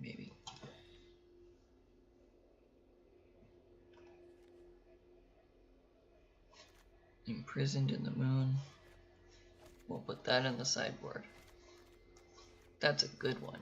Maybe. Imprisoned in the moon. We'll put that in the sideboard. That's a good one.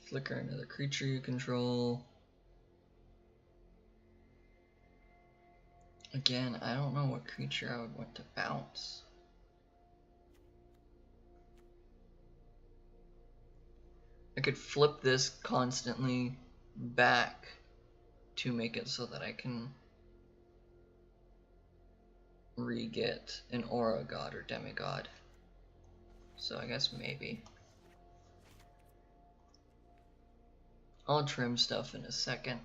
Flicker another creature you control. Again, I don't know what creature I would want to bounce. I could flip this constantly back to make it so that I can re-get an aura god or demigod. So I guess maybe. I'll trim stuff in a second.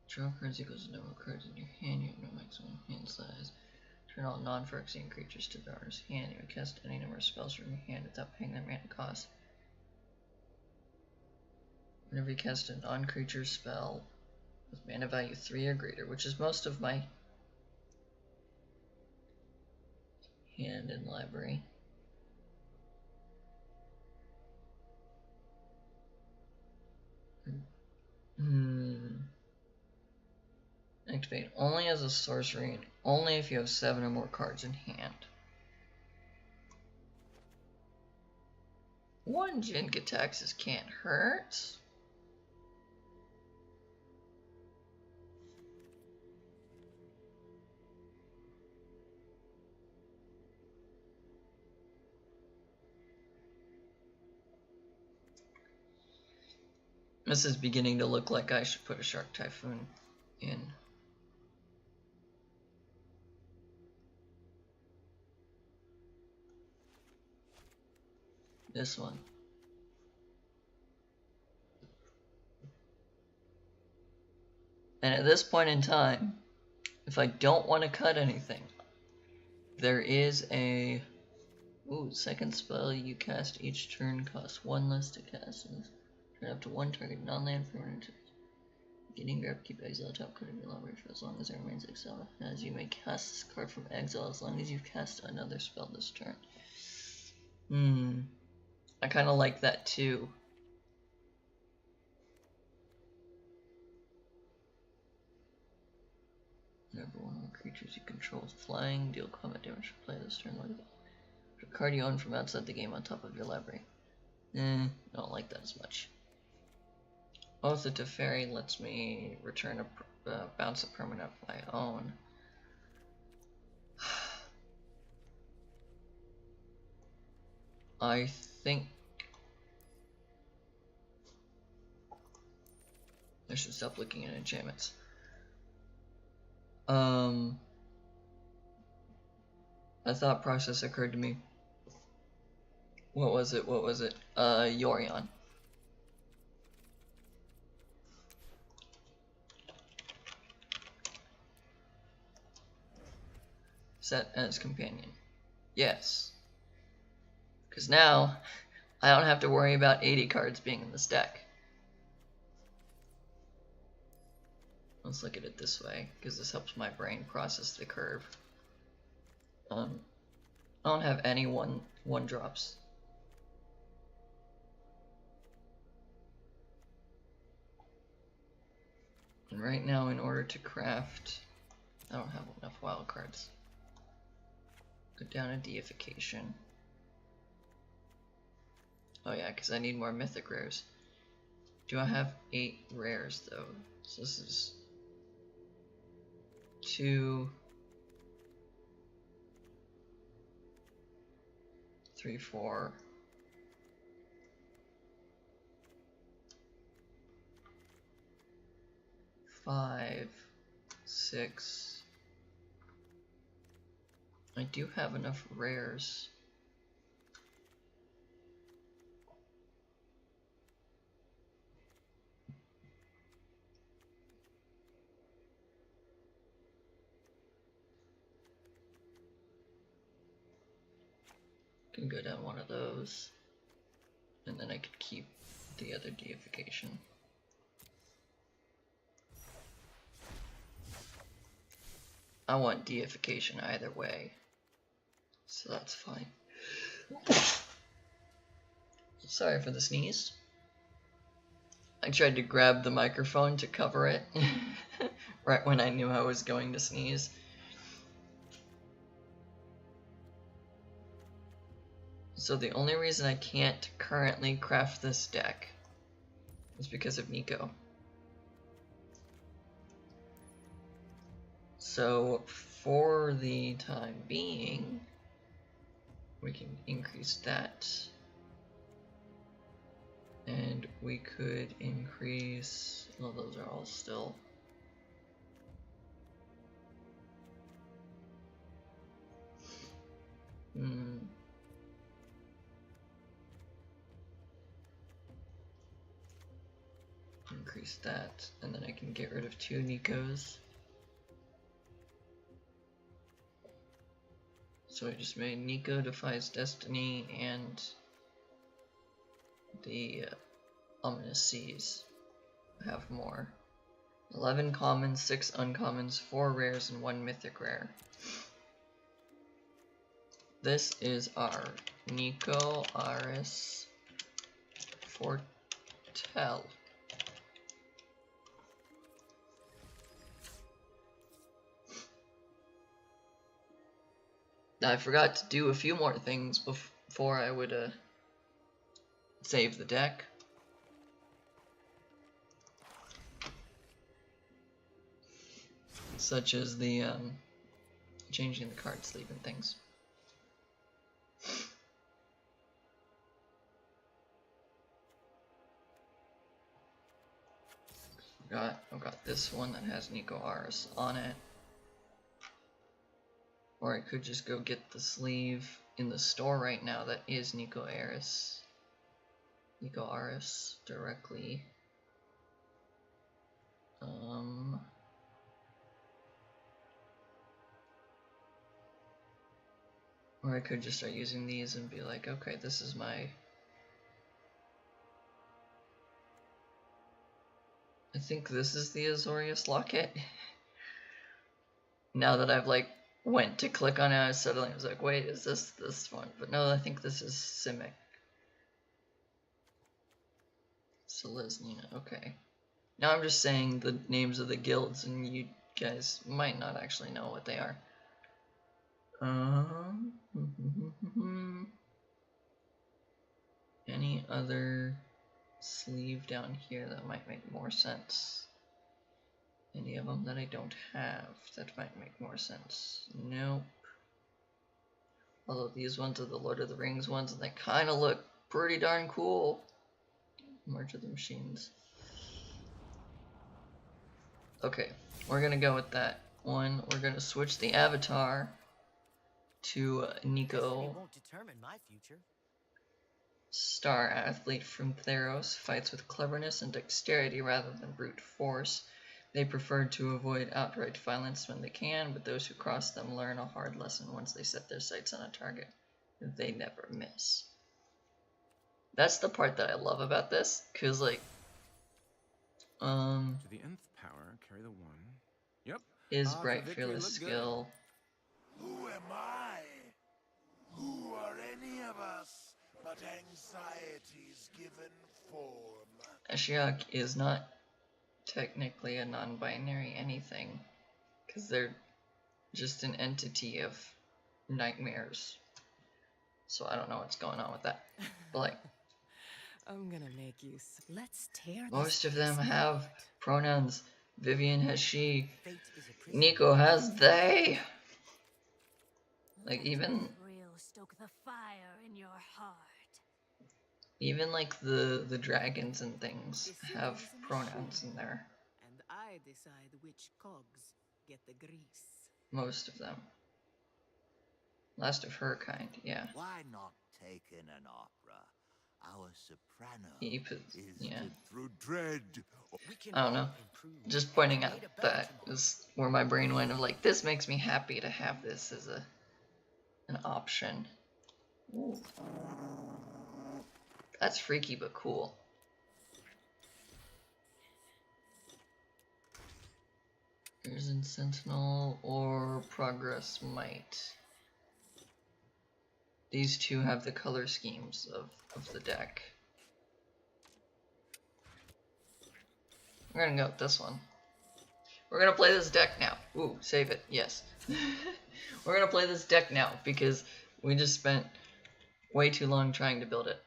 Draw cards equals the number of cards in your hand. You have no maximum hand size. Turn all non-Phyrexian creatures to the owner's hand. You may cast any number of spells from your hand without paying their mana cost. Whenever you cast a non-creature spell with mana value 3 or greater, which is most of my hand in library. Activate only as a sorcery and only if you have 7 or more cards in hand. One Jin-Gitaxias can't hurt. This is beginning to look like I should put a Shark Typhoon in. This one. And at this point in time, if I don't want to cut anything, there is a second spell you cast each turn costs 1 less to cast. Turn up to 1 target non-land permanent. Getting your upkeep, exile top card of your library for as long as it remains exiled. As you may cast this card from exile as long as you've cast another spell this turn. I kind of like that too. Whenever one of the creatures you control is flying, deal combat damage to play this turn. Put a card you own from outside the game on top of your library. I don't like that as much. Oath of Teferi lets me return a bounce a permanent I own. I think I should stop looking at enchantments. A thought process occurred to me. What was it? Yorion. Set as companion. Yes. Because now, I don't have to worry about 80 cards being in this deck. Let's look at it this way, because this helps my brain process the curve. I don't have any one drops. And right now, in order to craft, I don't have enough wild cards. Go down to deification. Oh yeah, because I need more mythic rares. Do I have 8 rares though? So this is 2, 3, 4, 5, 6. I do have enough rares. Can go down one of those, and then I could keep the other deification. I want deification either way, so that's fine. Sorry for the sneeze. I tried to grab the microphone to cover it right when I knew I was going to sneeze. So the only reason I can't currently craft this deck is because of Nico. So for the time being, we can increase that. And we could increase, well, those are all still. Increase that, and then I can get rid of 2 Nikos. So I just made Nico Defies Destiny and the Ominous Seas have more. 11 commons, 6 uncommons, 4 rares, and 1 mythic rare. This is our Nico Aris Fortel. I forgot to do a few more things before I would save the deck. Such as the changing the card sleeve and things. I've got this one that has Nico Aris on it. Or I could just go get the sleeve in the store right now that is Nico Aris directly. Or I could just start using these and be like, okay, this is my... I think this is the Azorius Locket. Now that I've like went to click on it, I suddenly was like, wait, is this one? But no, I think this is Simic. Selesnya, okay. Now I'm just saying the names of the guilds, and you guys might not actually know what they are. Any other sleeve down here that might make more sense? Any of them that I don't have that might make more sense? Nope. Although these ones are the Lord of the Rings ones, and they kind of look pretty darn cool. Merge of the Machines. Okay, we're gonna go with that one. We're gonna switch the avatar to Nico. Destiny won't determine my future. Star athlete from Theros, fights with cleverness and dexterity rather than brute force. They prefer to avoid outright violence when they can, but those who cross them learn a hard lesson once they set their sights on a target. They never miss. That's the part that I love about this, cause like, To the nth power, carry the 1. Yep. is For bright victory, fearless look good. skill. Who am I? Who are any of us but anxiety's given form? Ashiok is not technically a non-binary anything, because they're just an entity of nightmares. So I don't know what's going on with that. But like, I'm gonna make you. Let's tear this most of them place have apart. pronouns. Vivian has she, Fate is a prisoner. Nico has they. Like even Real stoke the fire in your heart. like the dragons and things have pronouns in there. And I I decide which cogs get the grease. Most of them. Last of her kind, yeah. Why not take in an opera? Our soprano is Yeah. put through dread. We can I don't all know. improve. Just pointing out Create a better that tomorrow. is where my brain went of like, this makes me happy to have this as an option. Ooh. That's freaky but cool. Prison Sentinel or Progress Might. These two have the color schemes of the deck. We're gonna go with this one. We're gonna play this deck now. Ooh, save it, yes. We're gonna play this deck now because we just spent way too long trying to build it.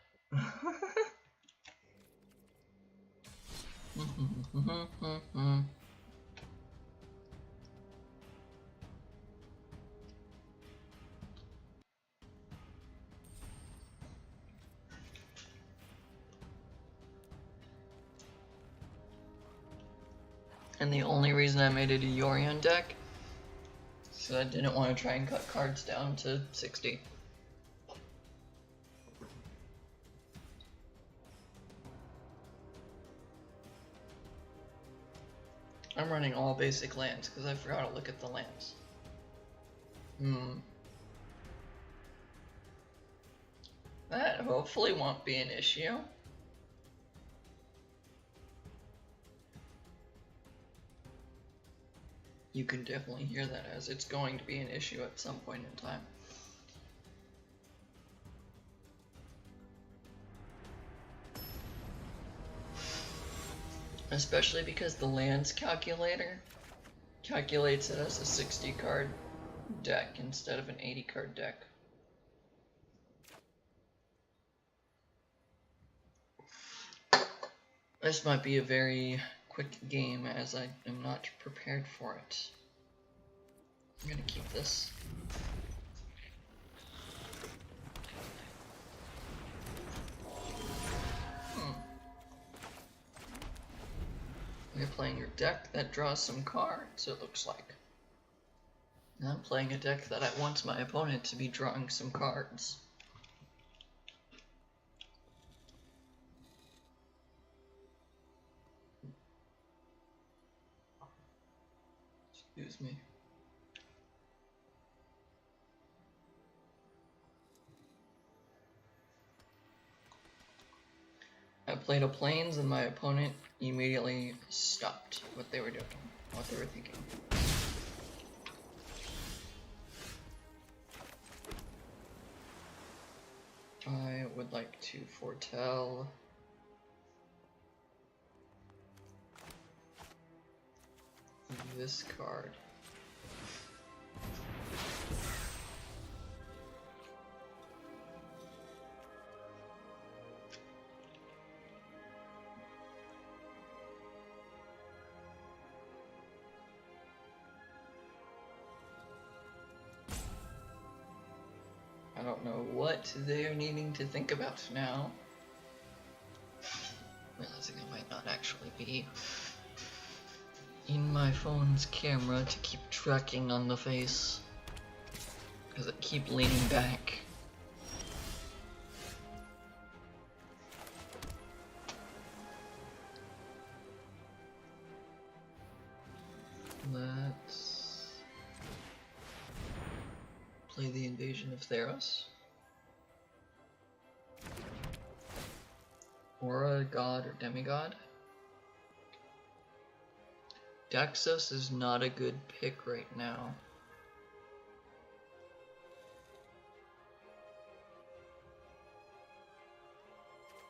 And the only reason I made it a Yorion deck is because I didn't want to try and cut cards down to 60. I'm running all basic lands because I forgot to look at the lands. That hopefully won't be an issue. You can definitely hear that as it's going to be an issue at some point in time. Especially because the lands calculator calculates it as a 60 card deck instead of an 80 card deck. This might be a very quick game as I am not prepared for it. I'm gonna keep this. You're playing your deck that draws some cards, it looks like. And I'm playing a deck that I want my opponent to be drawing some cards. Excuse me. I played a Plains and my opponent immediately stopped what they were doing, what they were thinking. I would like to foretell this card. I don't know what they're needing to think about now. Realizing I might not actually be in my phone's camera to keep tracking on the face. Because I keep leaning back. Let's play the Invasion of Theros. Or a god or demigod. Daxos is not a good pick right now.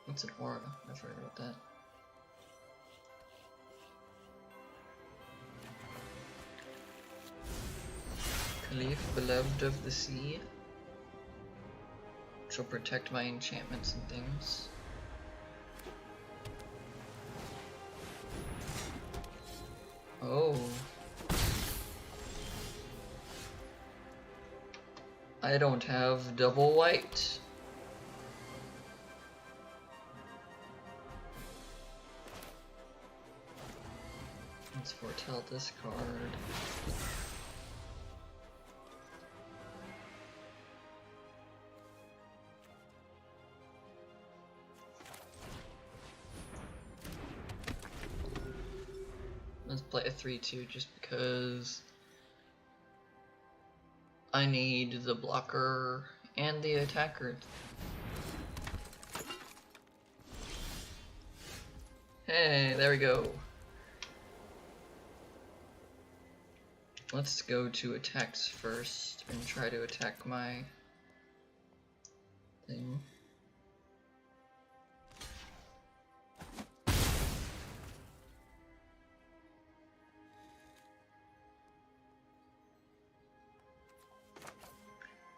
What's an aura? I forgot about that. Caliph, beloved of the sea. Which will protect my enchantments and things. Oh. I don't have double white. It's for foretell this card. Let's play a 3-2 just because I need the blocker and the attacker. Hey, there we go. Let's go to attacks first and try to attack my thing.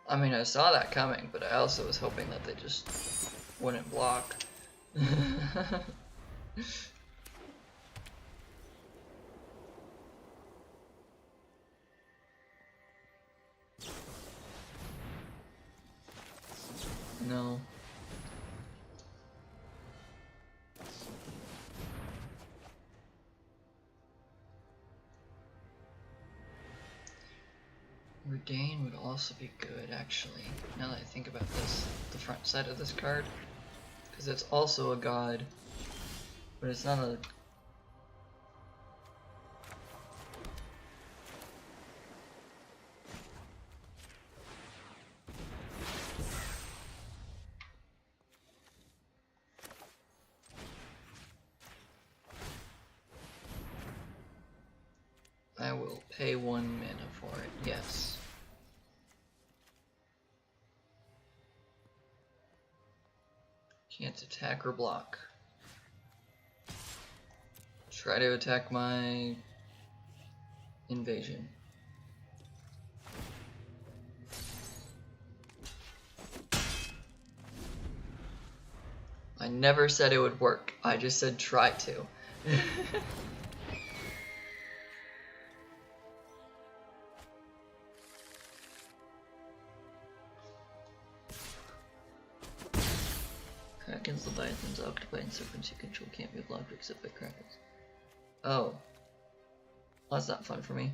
I mean, I saw that coming, but I also was hoping that they just wouldn't block. No. Redain would also be good, actually, now that I think about this, the front side of this card, because it's also a god, but it's not a... I will pay 1 mana for it, yes. Can't attack or block. Try to attack my invasion. I never said it would work, I just said try to. Krakens, Leviathans, Octopi, and Serpents you control can't be blocked except by Krakens. Oh. Well, that's not fun for me.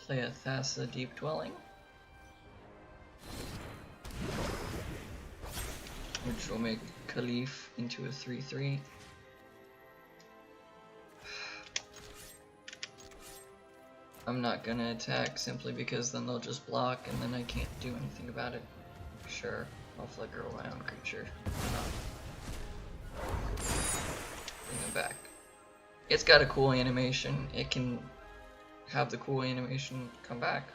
Play a Thassa Deep Dwelling, which will make Khalif into a 3/3. I'm not gonna attack simply because then they'll just block and then I can't do anything about it. Sure, I'll flicker my own creature. Bring it back. It's got a cool animation. It can have the cool animation come back.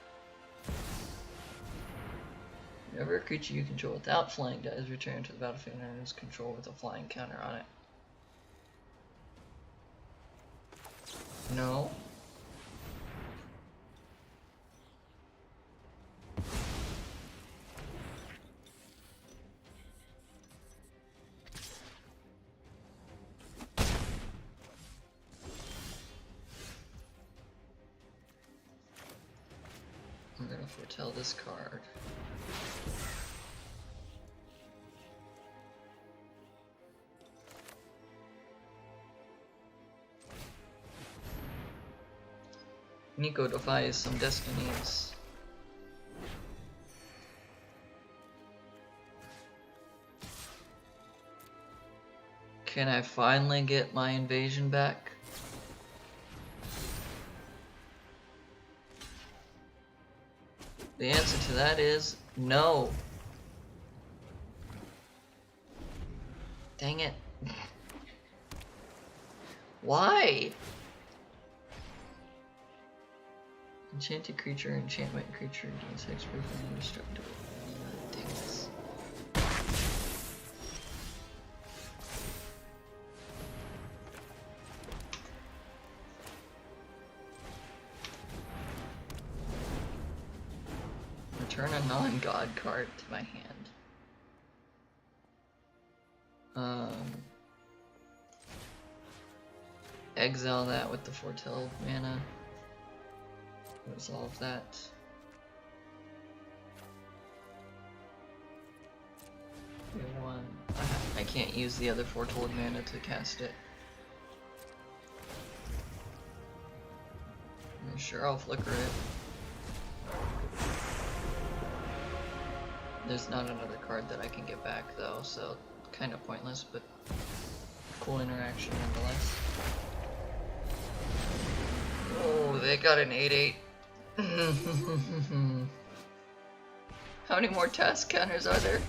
Whenever a creature you control without flying dies, return to the battlefield and earns control with a flying counter on it. No. I'm gonna foretell this card. Nico defies some destinies. Can I finally get my invasion back? The answer to that is no. Dang it. Why? Enchanted creature, enchantment creature, gains hexproof and indestructible. Dang this. Return a non-god card to my hand. exile that with the foretell mana. Resolve that. One. I can't use the other foretold mana to cast it. Sure, I'll flicker it. There's not another card that I can get back though, so kind of pointless, but cool interaction nonetheless. Oh, they got an 8/8. How many more task counters are there?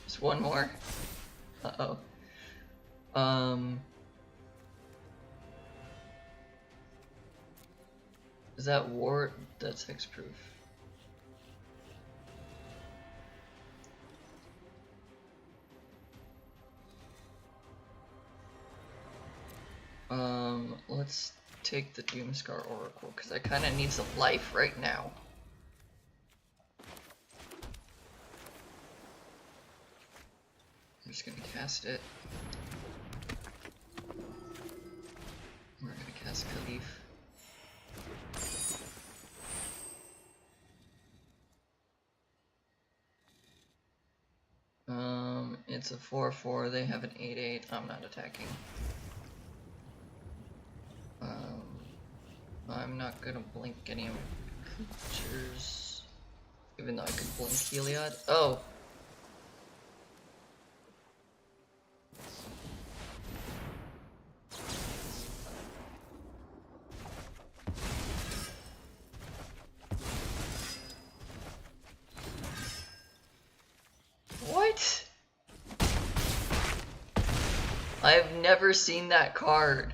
Just one more? Uh-oh. Is that war? That's hexproof. Let's take the Doomscar Oracle, because I kind of need some life right now. I'm just gonna cast it. We're gonna cast Khalif. It's a 4/4, they have an 8/8, I'm not attacking. I'm not gonna blink any of my creatures, even though I could blink Heliod. Oh! What? I've never seen that card.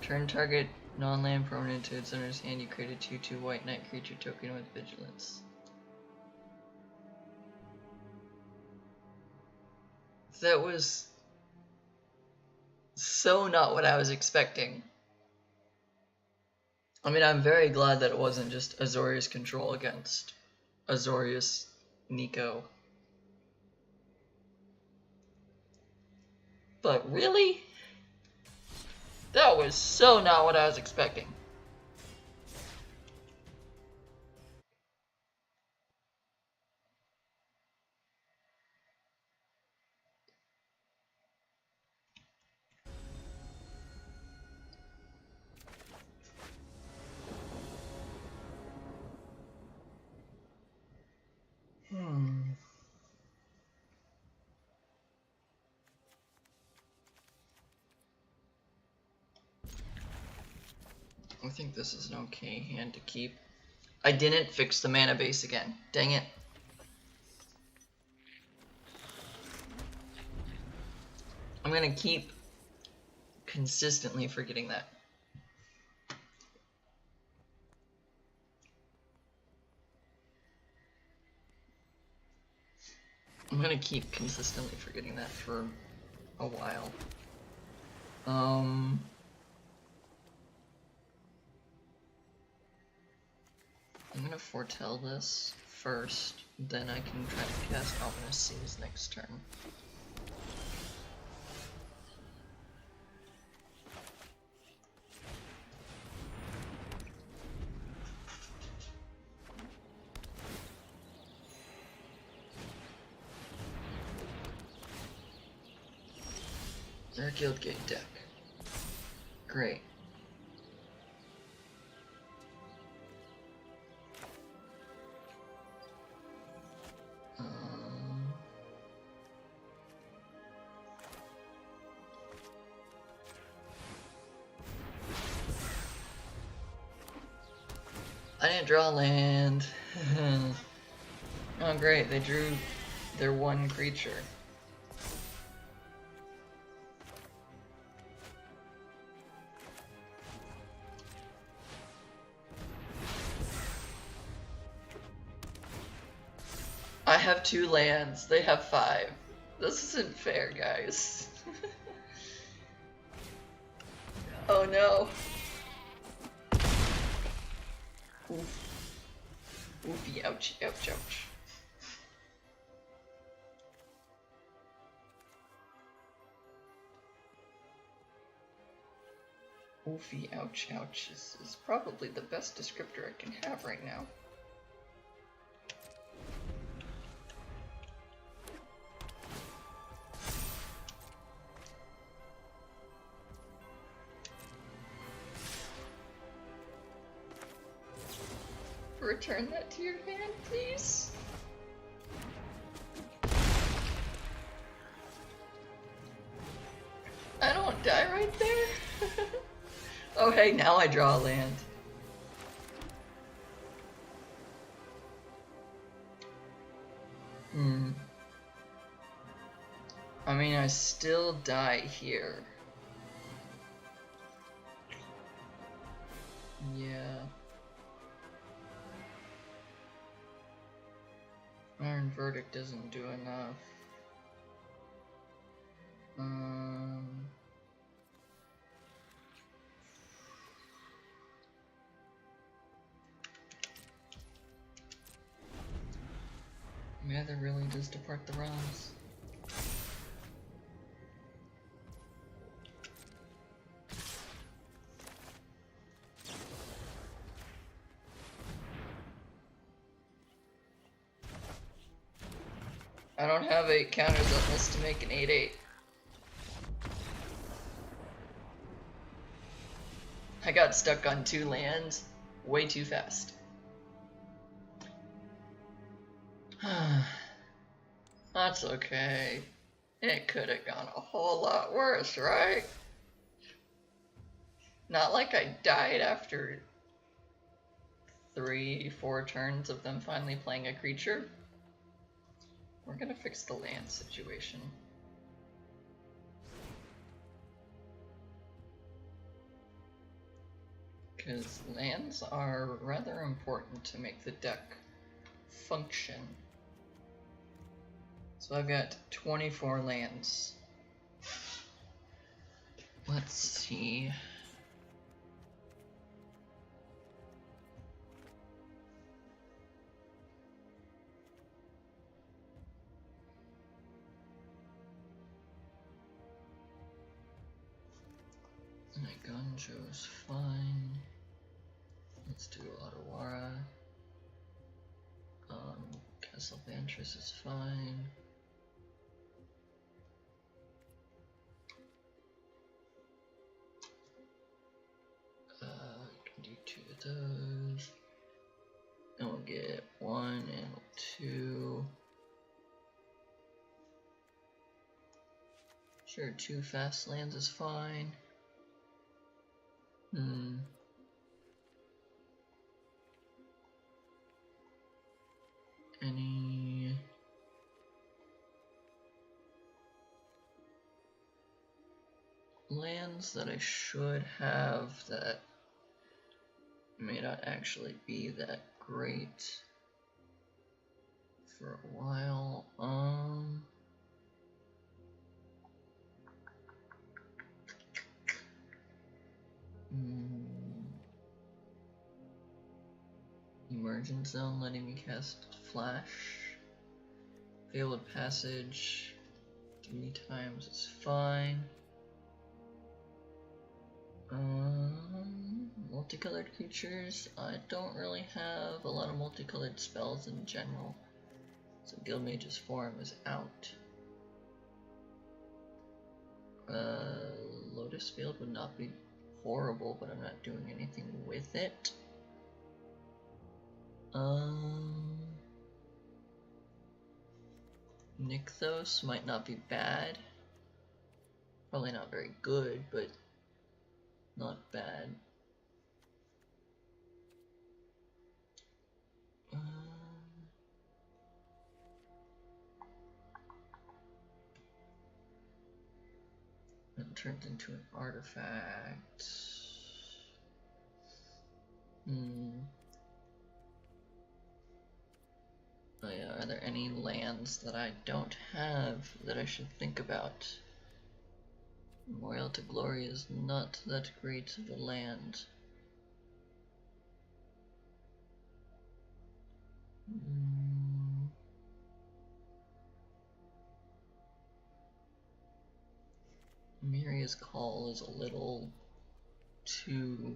Turn target non-land permanent to its owner's hand. You create a 2/2 white knight creature token with vigilance. That was so not what I was expecting. I mean, I'm very glad that it wasn't just Azorius control against Azorius Nico. But really? That was so not what I was expecting. I think this is an okay hand to keep. I didn't fix the mana base again. Dang it. I'm gonna keep consistently forgetting that. I'm gonna keep consistently forgetting that for a while. I'm gonna foretell this first, then I can try to cast Ominous Seas next turn. Their Guildgate deck. Great. I didn't draw land. Oh great, they drew their one creature. I have 2 lands, they have 5. This isn't fair, guys. Oh no. Oof. Oofy, ouch, ouch, ouch. Oofy, ouch, ouch is probably the best descriptor I can have right now. Return that to your hand, please. I don't die right there. Oh hey, now I draw a land. I mean, I still die here. Yeah. Iron Verdict doesn't do enough. Yeah, that really does depart the realms. I don't have 8 counters on this to make an 8/8. I got stuck on 2 lands way too fast. That's okay. It could have gone a whole lot worse, right? Not like I died after 3-4 turns of them finally playing a creature. We're gonna fix the land situation. Because lands are rather important to make the deck function. So I've got 24 lands. Let's see. My Gunjo's fine. Let's do Ottawara. Castle Vantress is fine. Can do 2 of those. And we'll get 1 and 2. Sure, 2 fast lands is fine. Any lands that I should have that may not actually be that great for a while. Emergent Zone letting me cast Flash. Veiled Passage 3 times is fine. Multicolored creatures. I don't really have a lot of multicolored spells in general, so Guildmage's Forum is out. Lotus Field would not be horrible, but I'm not doing anything with it. Nykthos might not be bad. Probably not very good, but not bad. It turns into an artifact. Oh yeah, are there any lands that I don't have that I should think about? Memorial to Glory is not that great of a land. Myria's Call is a little to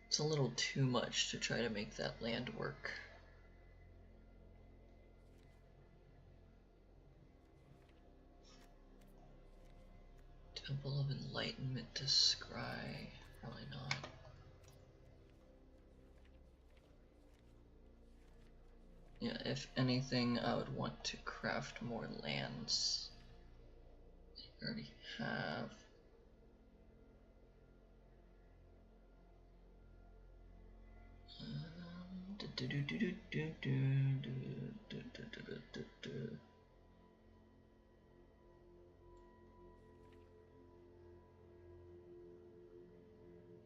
it's a little too much to try to make that land work. Temple of Enlightenment to Scry, probably not. Yeah, if anything, I would want to craft more lands. I already have.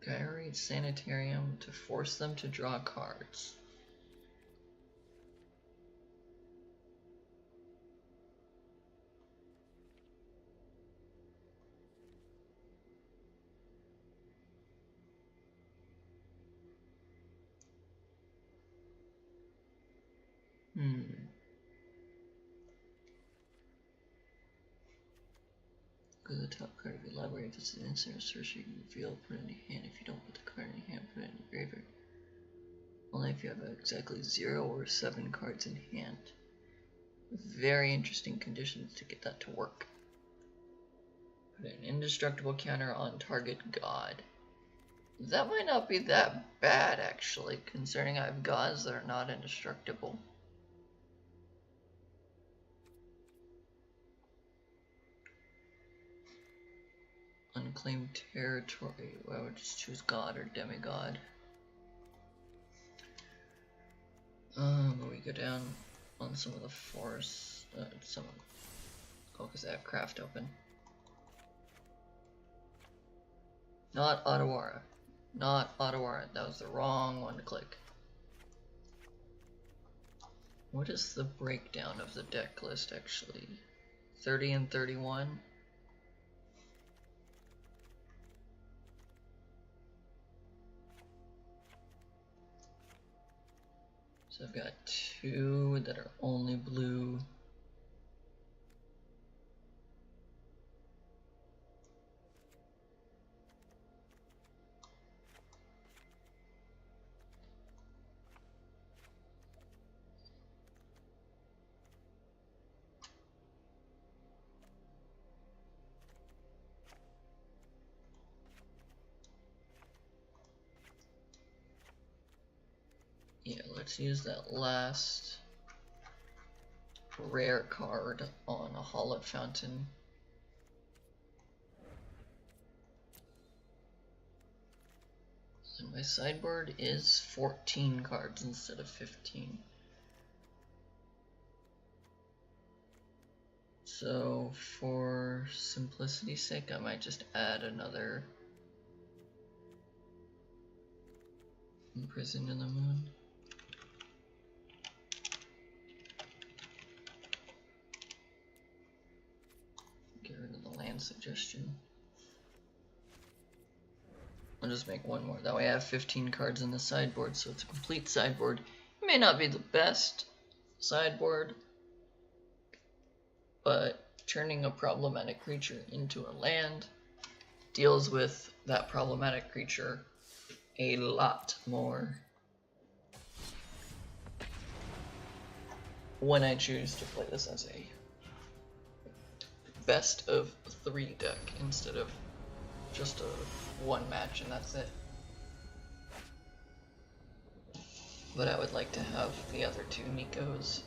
Gyreate Sanitarium to force them to draw cards. Go to the top card of your library. If it's an instant or sorcery, you can reveal, put it in your hand. If you don't put the card in your hand, put it in your graveyard. Only if you have exactly 0 or 7 cards in hand. Very interesting conditions to get that to work. Put an indestructible counter on target god. That might not be that bad, actually, concerning I have gods that are not indestructible. Unclaimed territory. Well, I would just choose god or demigod. We go down on some of the forests. Oh, because I have craft open. Not Ottawara. Not Ottawara. That was the wrong one to click. What is the breakdown of the deck list actually? 30 and 31? So I've got 2 that are only blue. Yeah, let's use that last rare card on a Hollowed Fountain. And my sideboard is 14 cards instead of 15. So for simplicity's sake, I might just add another Imprisoned in the Moon. Get rid of the land suggestion. I'll just make one more. That way I have 15 cards in the sideboard, so it's a complete sideboard. It may not be the best sideboard, but turning a problematic creature into a land deals with that problematic creature a lot more when I choose to play this as a best of 3 deck instead of just a 1 match and that's it. But I would like to have the other 2 Nikos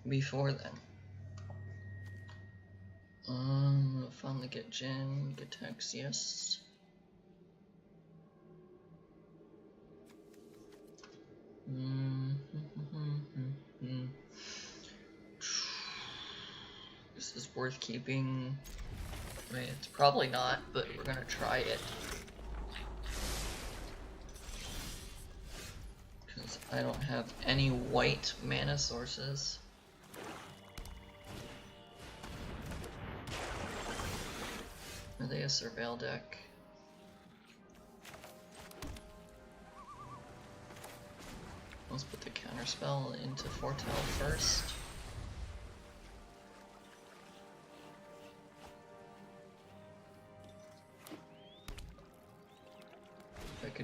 before then. Finally get Jin, get Tex, yes. This is worth keeping. I mean, it's probably not, but we're gonna try it. Because I don't have any white mana sources. Are they a Surveil deck? Let's put the counterspell into Foretell first.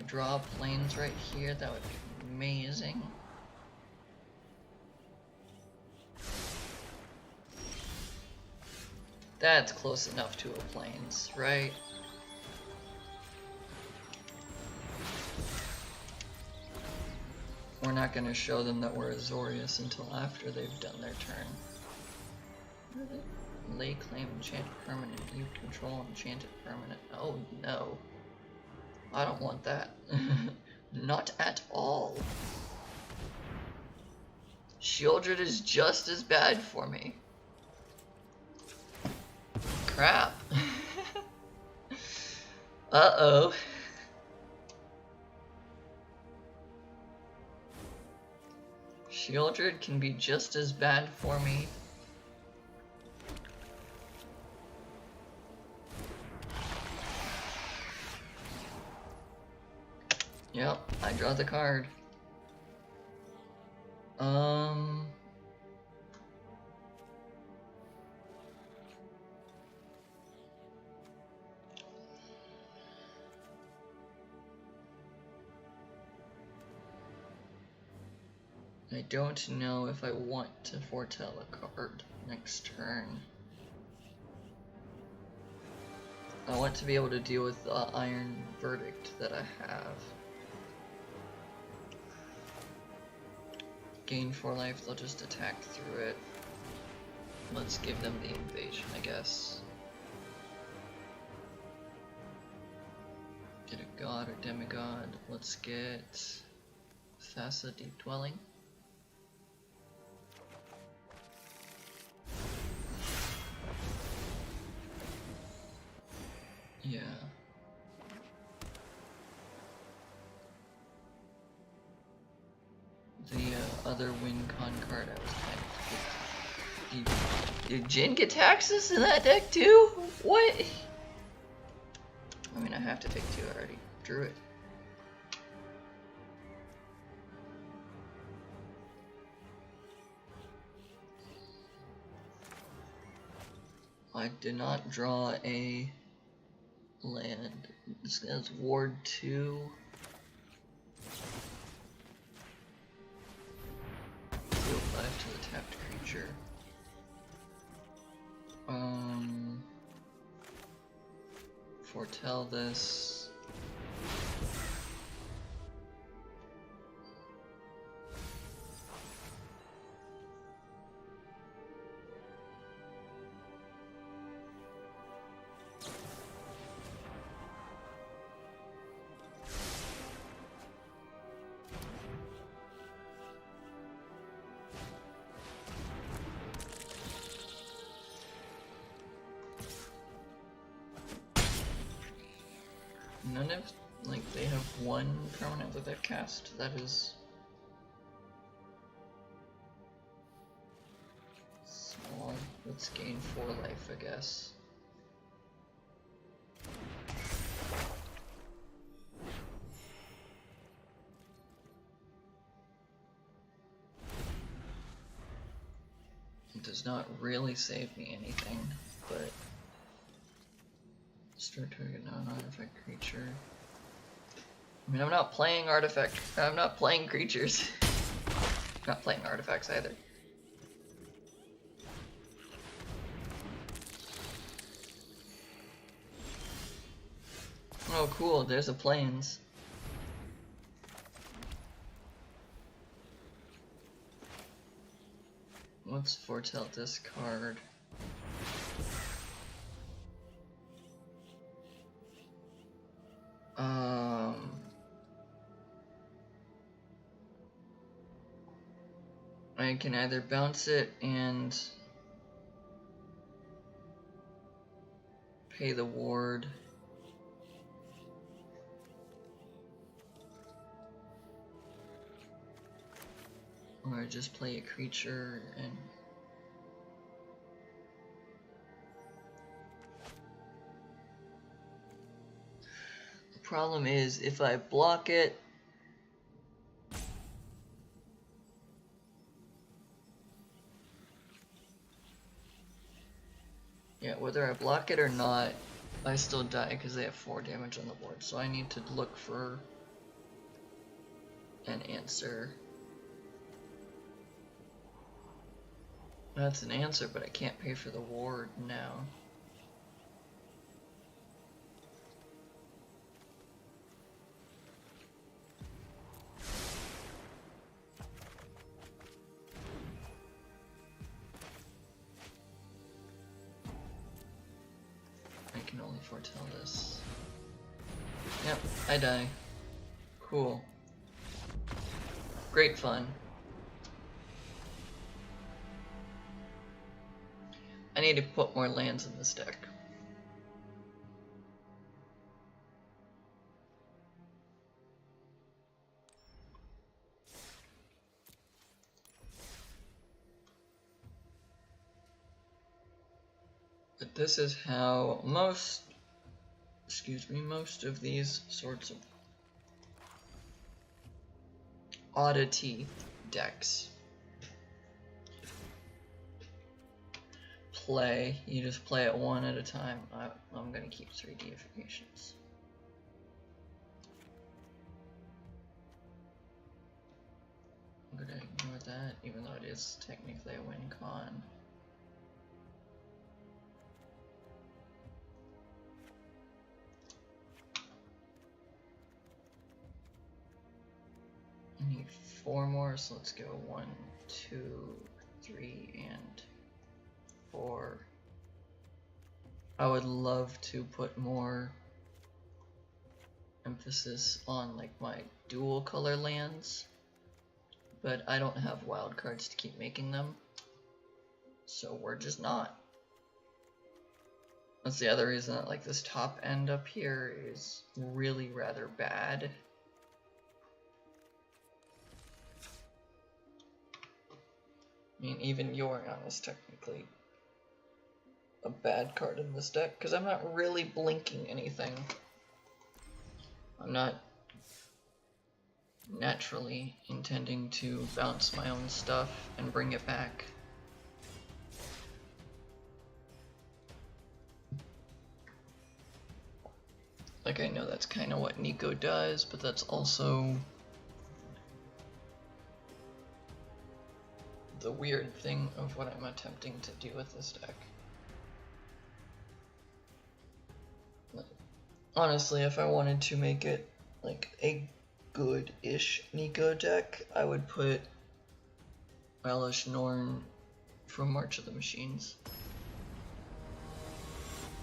draw planes right here, that would be amazing. That's close enough to a plains, right? We're not going to show them that we're Azorius until after they've done their turn. Lay claim enchanted permanent. You control enchanted permanent. Oh no. I don't want that. Not at all. Shieldred is just as bad for me. Crap. Uh-oh. Shieldred can be just as bad for me. Yep, I draw the card. I don't know if I want to foretell a card next turn. I want to be able to deal with the Iron Verdict that I have. Gain 4 life, they'll just attack through it. Let's give them the invasion, I guess. Get a god or demigod. Let's get Thassa Deep Dwelling. Yeah. The other win con card I was kind of... Did Jin get Taxes in that deck too? What? I mean, I have to take 2, I already drew it. I did not draw a land. This guy's Ward 2. Deal 5 to the tapped creature. Foretell this. None of, like, they have 1 permanent that they've cast. That is small. Let's gain 4 life, I guess. It does not really save me anything, but start target non-artifact creature. I mean, I'm not playing artifact. I'm not playing creatures. I'm not playing artifacts either. Oh, cool. There's a plains. Let's foretell this card. I can either bounce it and pay the ward, or just play a creature and the problem is if I block it, yeah, whether I block it or not, I still die because they have 4 damage on the board, so I need to look for an answer. That's an answer, but I can't pay for the ward now. I can only foretell this. Yep, I die. Cool. Great fun. I need to put more lands in this deck. But this is how most of these sorts of oddity decks play. You just play it one at a time. I'm gonna keep 3 deifications. I'm gonna ignore that, even though it is technically a win con. I need 4 more, so let's go 1, 2, 3, and 4. I would love to put more emphasis on like my dual color lands, but I don't have wild cards to keep making them, so we're just not. That's the other reason that like this top end up here is really rather bad. I mean, even Yorion is technically a bad card in this deck, because I'm not really blinking anything. I'm not naturally intending to bounce my own stuff and bring it back. Like, I know that's kind of what Nico does, but that's also the weird thing of what I'm attempting to do with this deck. Honestly, if I wanted to make it like a good-ish Nico deck, I would put Elish Norn from March of the Machines.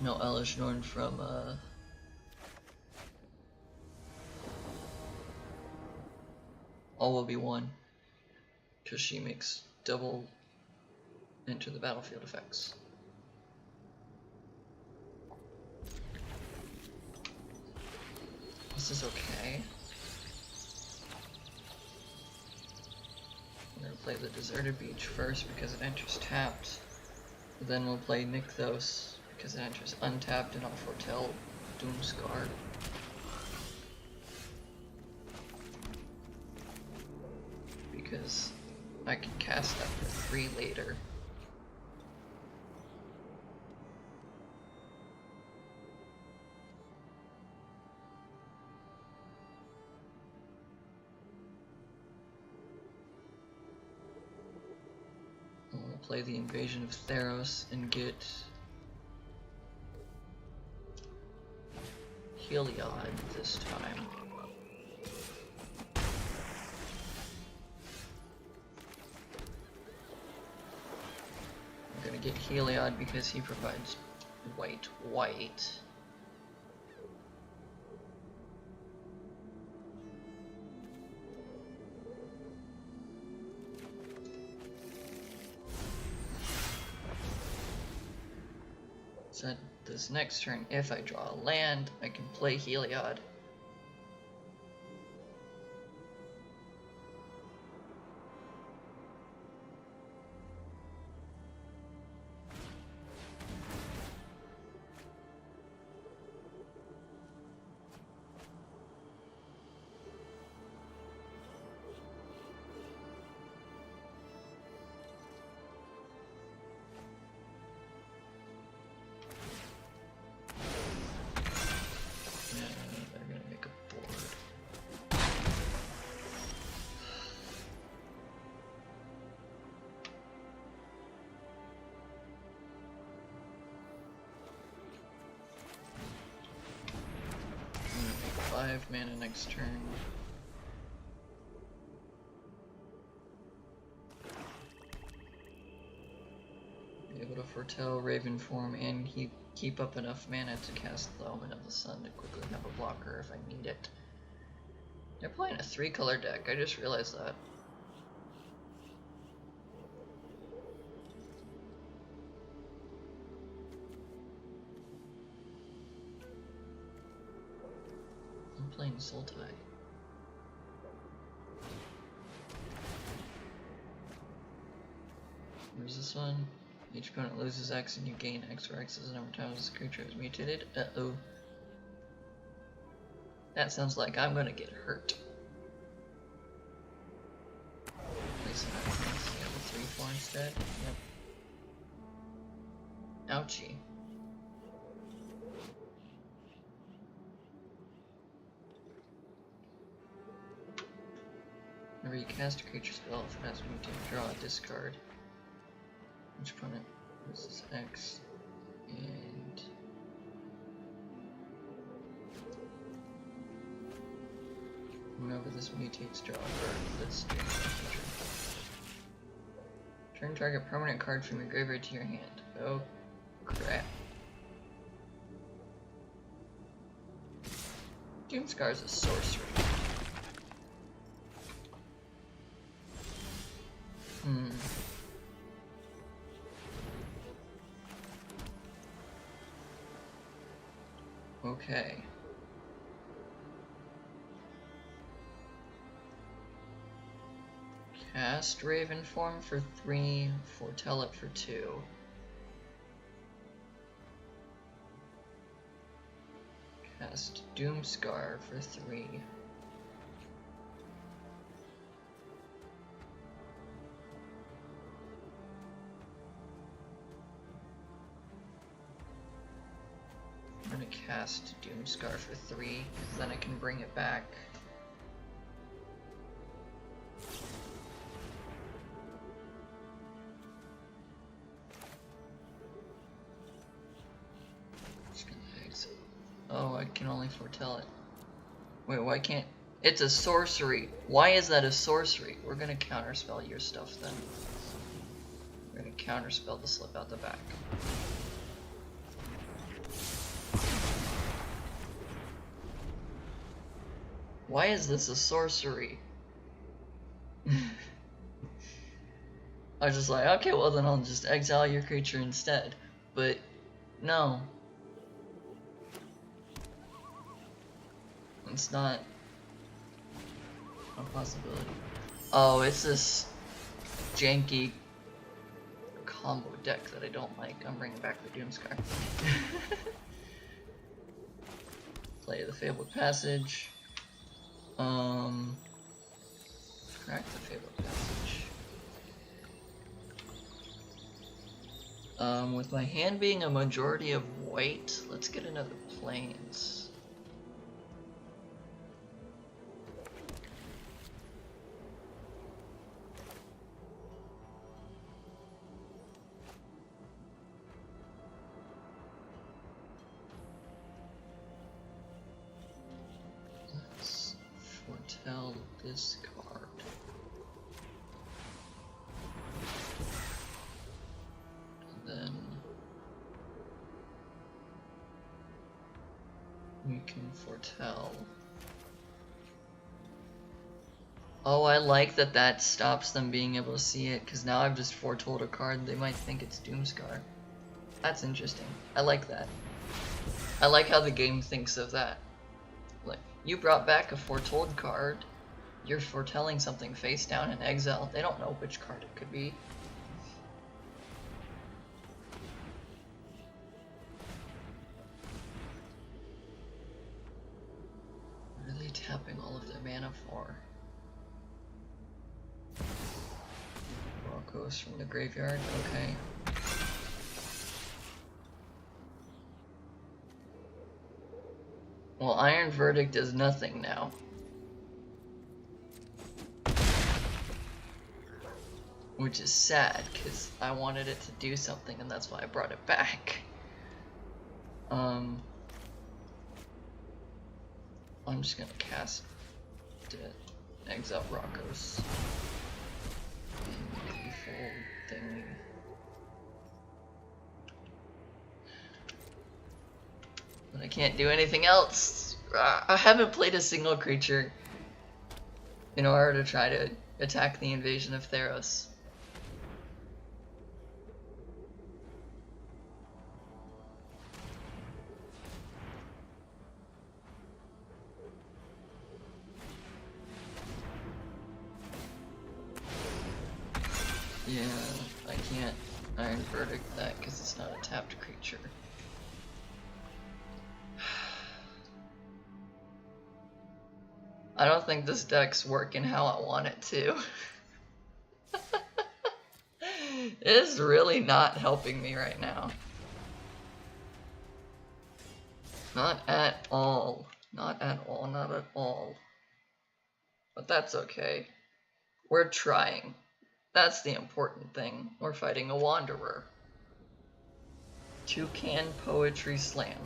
No, Elish Norn from All Will Be One, because she makes double enter the battlefield effects. This is okay. I'm gonna play the Deserted Beach first because it enters tapped. Then we'll play Nykthos because it enters untapped, and I'll foretell Doomscar. Because I can cast that for 3 later. We'll play the Invasion of Theros and get Heliod this time. I'm gonna get Heliod because he provides white. So this next turn, if I draw a land, I can play Heliod. 5 mana next turn. Be able to foretell Raven form and keep up enough mana to cast the Omen of the Sun to quickly have a blocker if I need it. They're playing a 3-color deck, I just realized that. I'm playing Sultai. Where's this one? Each opponent loses X and you gain X, where X is the number of times this creature is mutated. Uh-oh. That sounds like I'm gonna get hurt. Place an X, you have a 3/4 instead. Yep. Ouchie. Whenever you cast a creature spell, if it has mutated, draw a discard. Each opponent loses X, and whenever this mutates, draw a card that's strange creature. Turn target permanent card from your graveyard to your hand. Oh crap. Doomscar is a sorcery. Okay. Cast Raven form for 3, foretell it for 2. Cast Doomscar for 3. I'm gonna cast Doomscar for 3, because then I can bring it back. Just gonna exit. Oh, I can only foretell it. Wait, why can't... It's a sorcery! Why is that a sorcery? We're gonna counterspell your stuff then. We're gonna counterspell the slip out the back. Why is this a sorcery? I was just like, okay, well then I'll just exile your creature instead. But, no. It's not a possibility. Oh, it's this janky combo deck that I don't like. I'm bringing back the Doomscar. Play the Fabled Passage. Crack the Fabled Passage. With my hand being a majority of white, let's get another Plains. Let's foretell this card. Then we can foretell. Oh, I like that that stops them being able to see it, because now I've just foretold a card, they might think it's Doomscar. That's interesting. I like that. I like how the game thinks of that. Like, you brought back a foretold card, you're foretelling something face down in exile, they don't know which card it could be. What are they tapping all of their mana for? Rocco's from the graveyard, okay. Well, Iron Verdict does nothing now. Which is sad, because I wanted it to do something and that's why I brought it back. I'm just gonna cast it. Exile Broncos. Beautiful thing. But I can't do anything else. I haven't played a single creature in order to try to attack the invasion of Theros. Yeah, I can't Iron Verdict that because it's not a tapped creature. I don't think this deck's working how I want it to. It is really not helping me right now. Not at all. Not at all, not at all. But that's okay. We're trying. That's the important thing. We're fighting a Wanderer. Toucan Poetry Slam.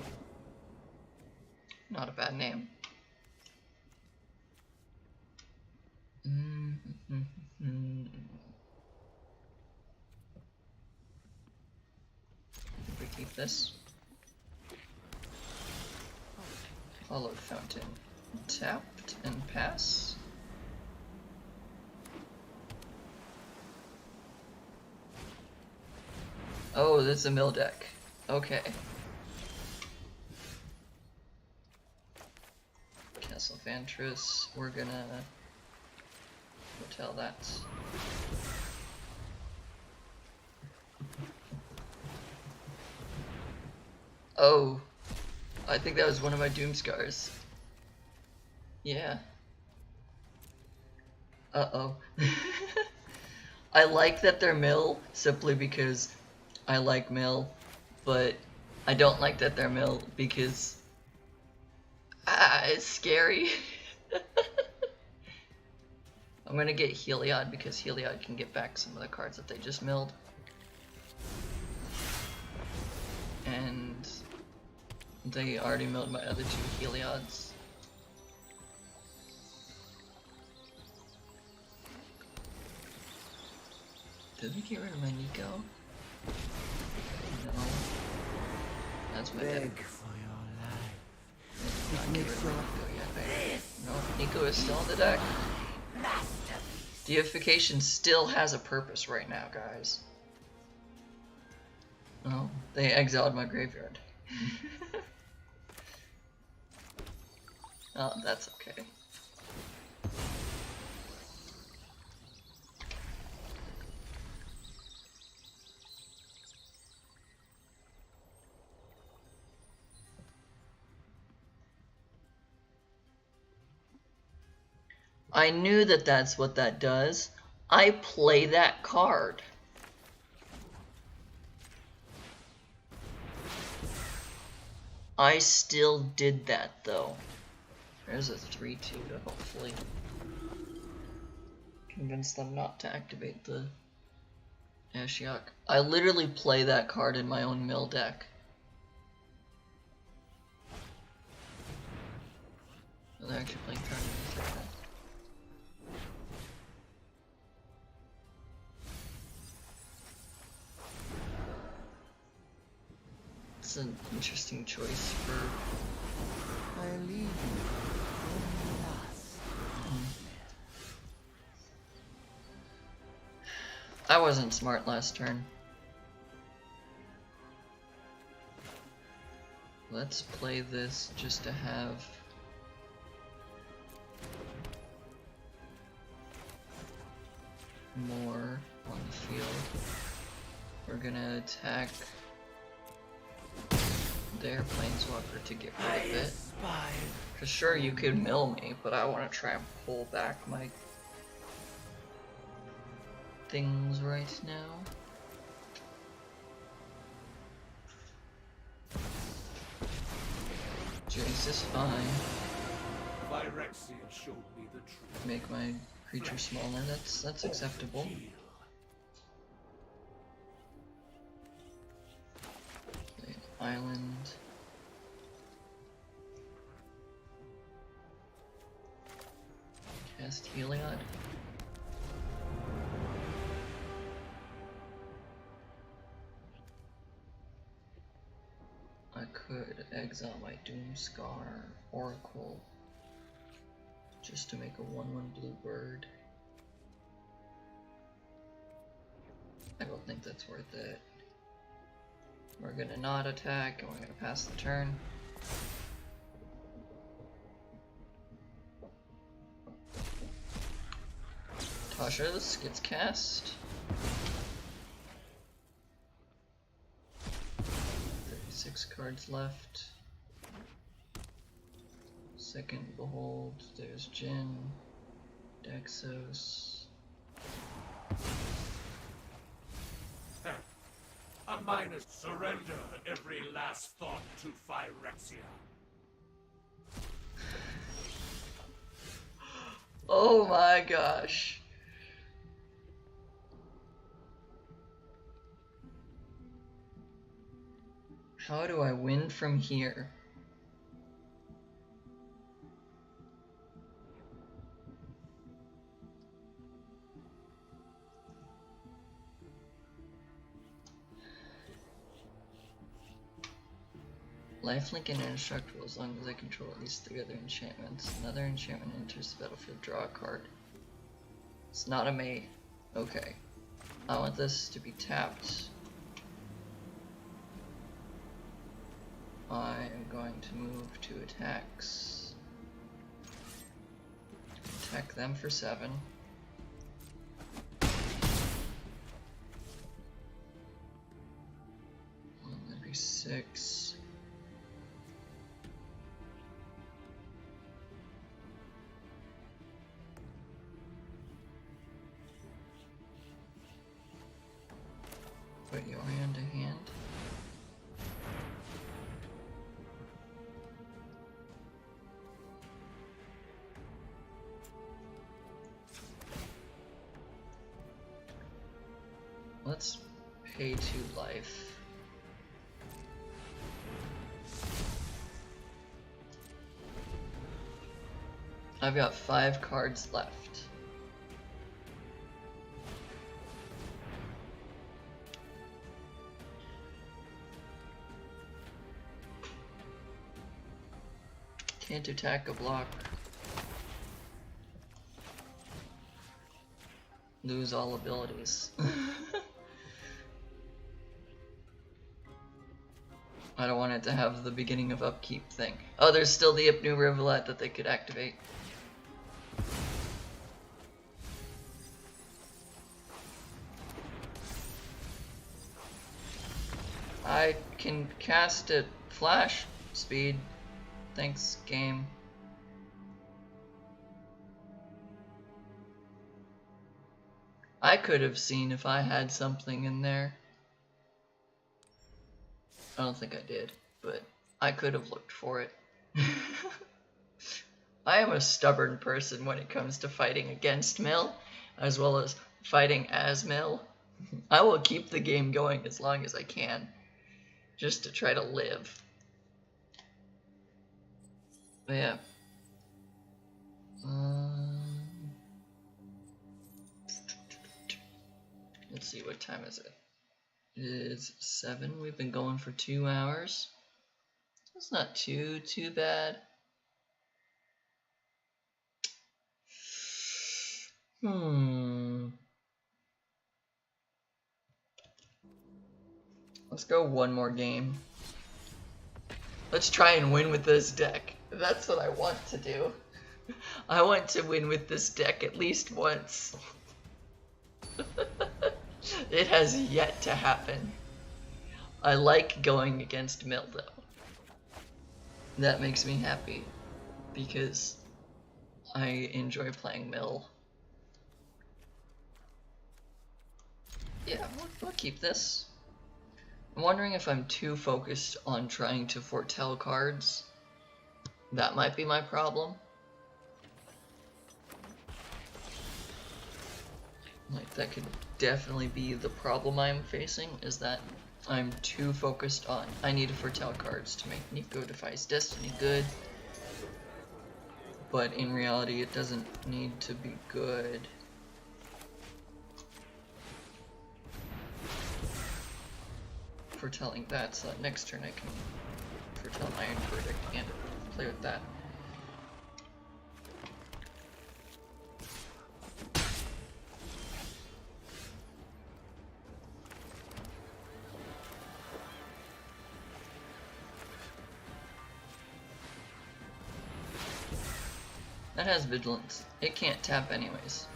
Not a bad name. We keep this. Followed Fountain. Tapped and pass. Oh, this is a mill deck. Okay. Castle Vantress, we're gonna tell that. Oh, I think that was one of my Doom Scars. Yeah. Uh-oh. I like that they're mill simply because I like mill, but I don't like that they're mill because it's scary. I'm gonna get Heliod because Heliod can get back some of the cards that they just milled. And they already milled my other two Heliods. Did they get rid of my Nico? No. That's my deck. For your life. Not get rid of my Nico yet, right? No, Nico is still in the deck. Deification still has a purpose right now, guys. Oh, they exiled my graveyard. Oh, that's okay. I knew that that's what that does. I play that card. I still did that though. There's a 3-2 to hopefully convince them not to activate the Ashiok. I literally play that card in my own mill deck. Oh, they're actually playing card in this deck. It's an interesting choice for. I leave you only last. I wasn't smart last turn. Let's play this just to have more on the field. We're gonna attack their Planeswalker to get rid of it. Cause sure, you could mill me, but I want to try and pull back my things right now. Jace is fine. Phyrexian showed me the truth. Make my creature smaller. That's acceptable. Play an island. cast Heliod. I could exile my Doomscar Oracle just to make a 1/1 blue bird. I don't think that's worth it. We're gonna not attack and we're gonna pass the turn. Tasha, this gets cast. 36 cards left. Second Behold, there's Jin, Daxos. A minus surrender every last thought to Phyrexia. Oh my gosh. How do I win from here? Lifelink and indestructible as long as I control at least 3 other enchantments. Another enchantment enters the battlefield, draw a card. It's not a May. Okay. I want this to be tapped. I am going to move to attacks. Attack them for 7. That'd be 6. Put your hand to hand. Let's pay 2 life. I've got 5 cards left. Can't attack a block. Lose all abilities. I don't want it to have the beginning of upkeep thing. Oh, there's still the Ipnu Rivulet that they could activate. I can cast at flash speed. Thanks, game. I could have seen if I had something in there. I don't think I did, but I could have looked for it. I am a stubborn person when it comes to fighting against Mill, as well as fighting as Mill. I will keep the game going as long as I can, just to try to live. But yeah. Let's see, what time is it? It is 7. We've been going for 2 hours. That's not too bad. Let's go one more game. Let's try and win with this deck. That's what I want to do. I want to win with this deck at least once. It has yet to happen. I like going against Mill though. That makes me happy because I enjoy playing Mill. Yeah, we'll keep this. I'm wondering if I'm too focused on trying to foretell cards. That might be my problem. Like, that could definitely be the problem I'm facing, is that I'm too focused on, I need to foretell cards to make Nico Defies Destiny good. but in reality it doesn't need to be good. Foretelling that, so that next turn I can foretell Iron Verdict and play with that. That has Vigilance. It can't tap anyways.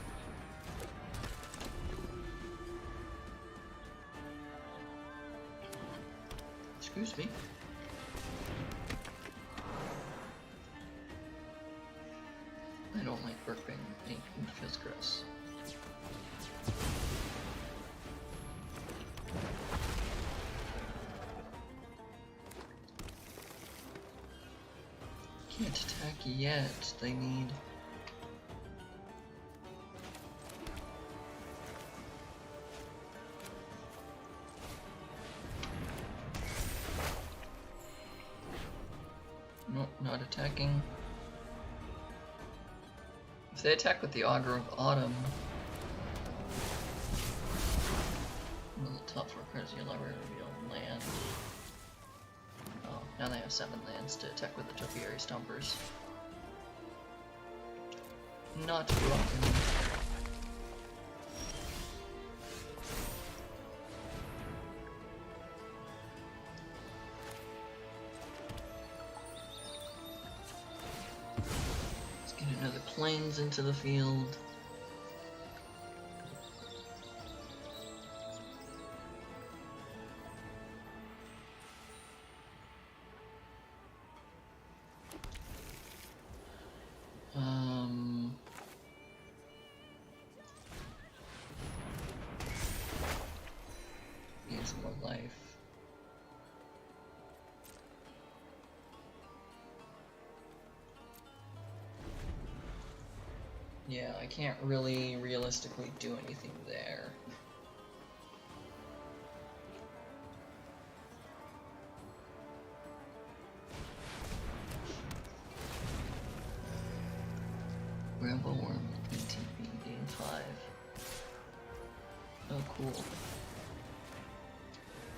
Excuse me. I don't like burping. It feels gross. Can't attack yet. They need... Nope, not attacking. If they attack with the Augur of Autumn, the top 4 cards of your library reveal land. Oh, now they have 7 lands to attack with the Topiary Stompers. Not broken. Another planes into the field. Needs more life. Yeah, I can't really realistically do anything there. Rambo Worm, ETB, game 5. Oh, cool.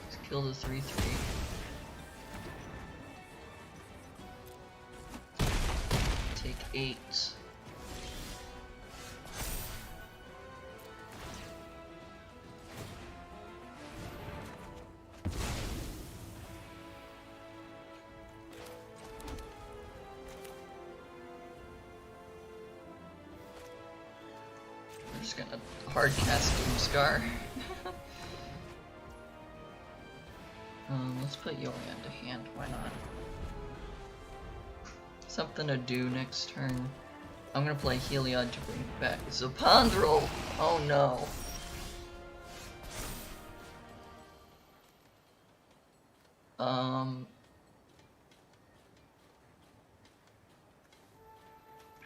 Let's kill the 3/3. Take 8. I'm just gonna hard cast Doomscar. Let's put Yorion to hand, why not? Something to do next turn. I'm gonna play Heliod to bring back Zopandrel! Oh no!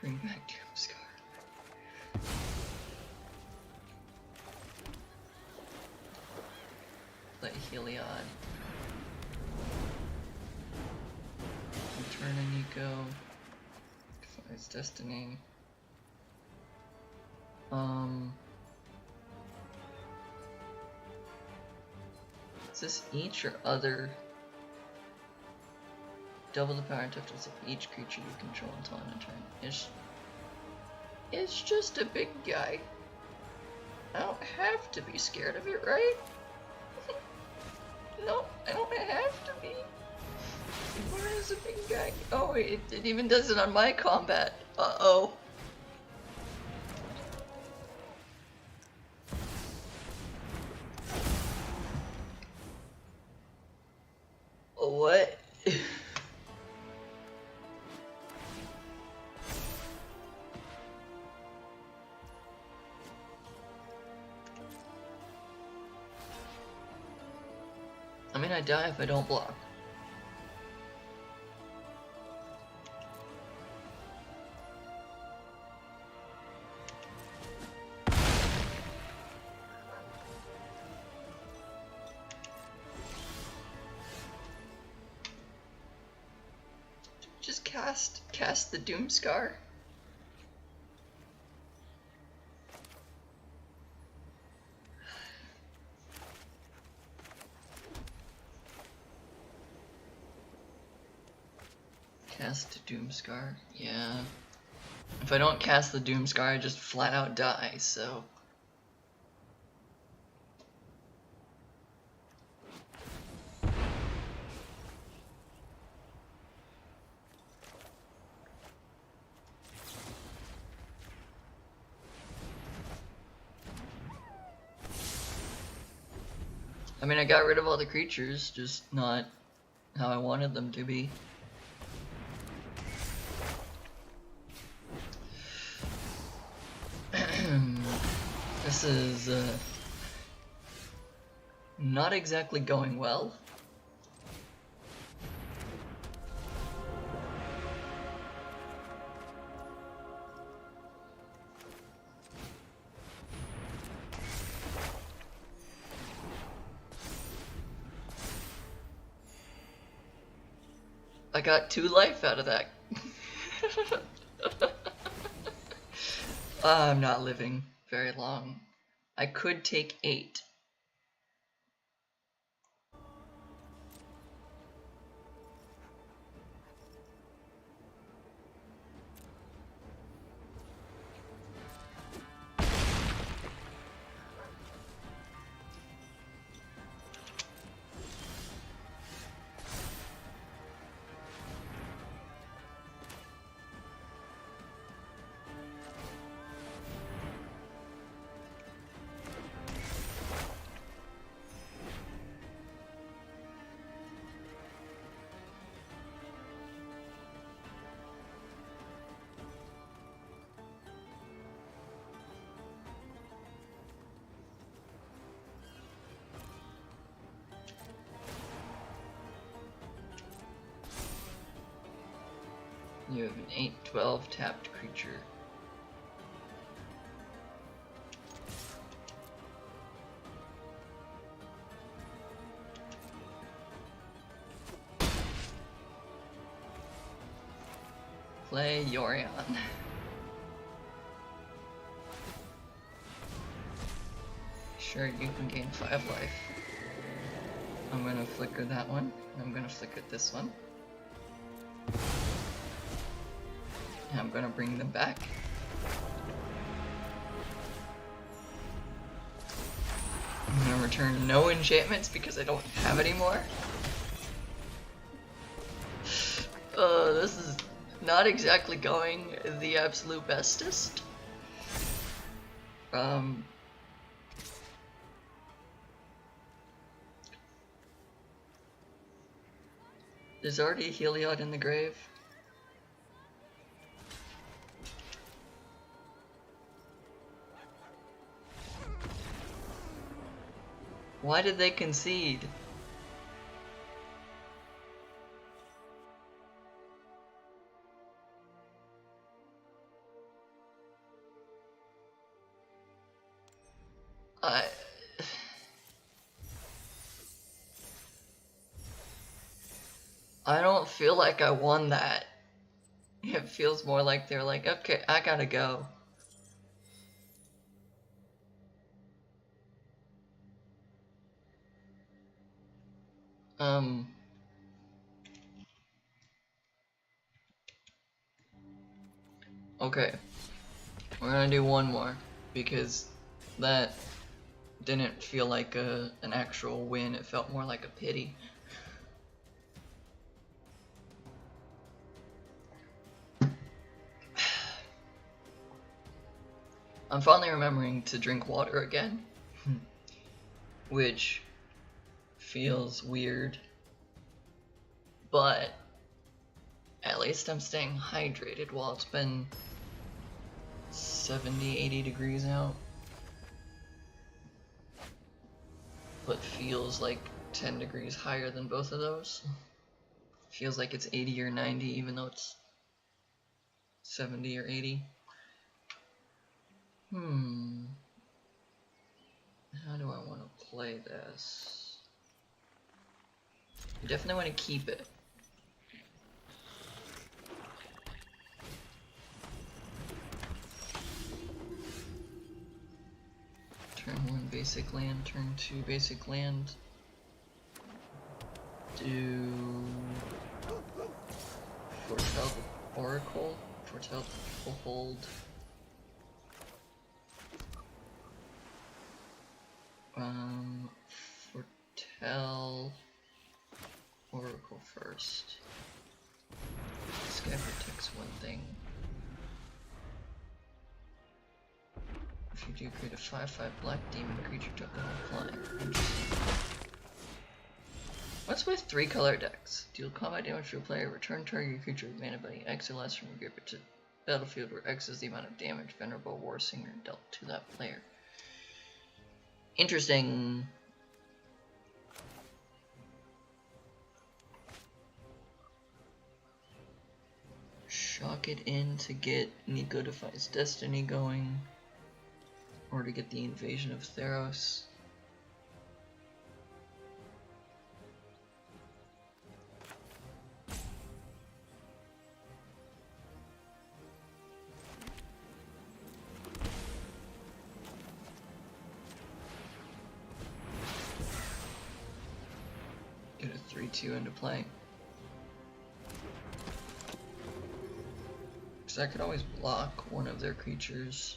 Bring back Doomscar. Play Heliod. Return a Nico. Defies Destiny. Is this each or other? Double the power and toughness of each creature you control until end of turn. It's just a big guy. I don't have to be scared of it, right? No, I don't have to be. Where is a big guy? Oh, it even does it on my combat. Uh-oh. What? I mean, I die if I don't block. Just cast the Doomscar. Cast Doomscar. Yeah. If I don't cast the Doomscar, I just flat out die, so. I mean, I got rid of all the creatures, just not how I wanted them to be. This is not exactly going well. I got 2 life out of that. I'm not living very long. I could take 8. You have an 8/12 tapped creature. Play Yorion. Sure, you can gain 5 life. I'm gonna flicker that one. I'm gonna flicker this one. And I'm gonna bring them back. I'm gonna return no enchantments because I don't have any more. This is not exactly going the absolute bestest. There's already a Heliod in the grave. Why did they concede? I don't feel like I won that. It feels more like they're like, okay, I gotta go. Okay. We're gonna do one more because that didn't feel like an actual win. It felt more like a pity. I'm finally remembering to drink water again, which feels weird, but at least I'm staying hydrated while it's been 70, 80 degrees out. But feels like 10 degrees higher than both of those. Feels like it's 80 or 90 even though it's 70 or 80. How do I want to play this? I definitely want to keep it. Turn 1 basic land, turn 2 basic land. Do Foretell the Oracle. Foretell the Behold. Foretell Oracle first. This guy protects one thing. If you do create a 5/5 black demon creature token on flying. What's with 3 color decks? Deal combat damage to a player, return target creature with mana ability X or less from your grip to battlefield, where X is the amount of damage Venerable Warsinger dealt to that player. Interesting. Shock it in to get Nico Defies Destiny going, or to get the Invasion of Theros. Get a 3/2 into play. Because I could always block one of their creatures.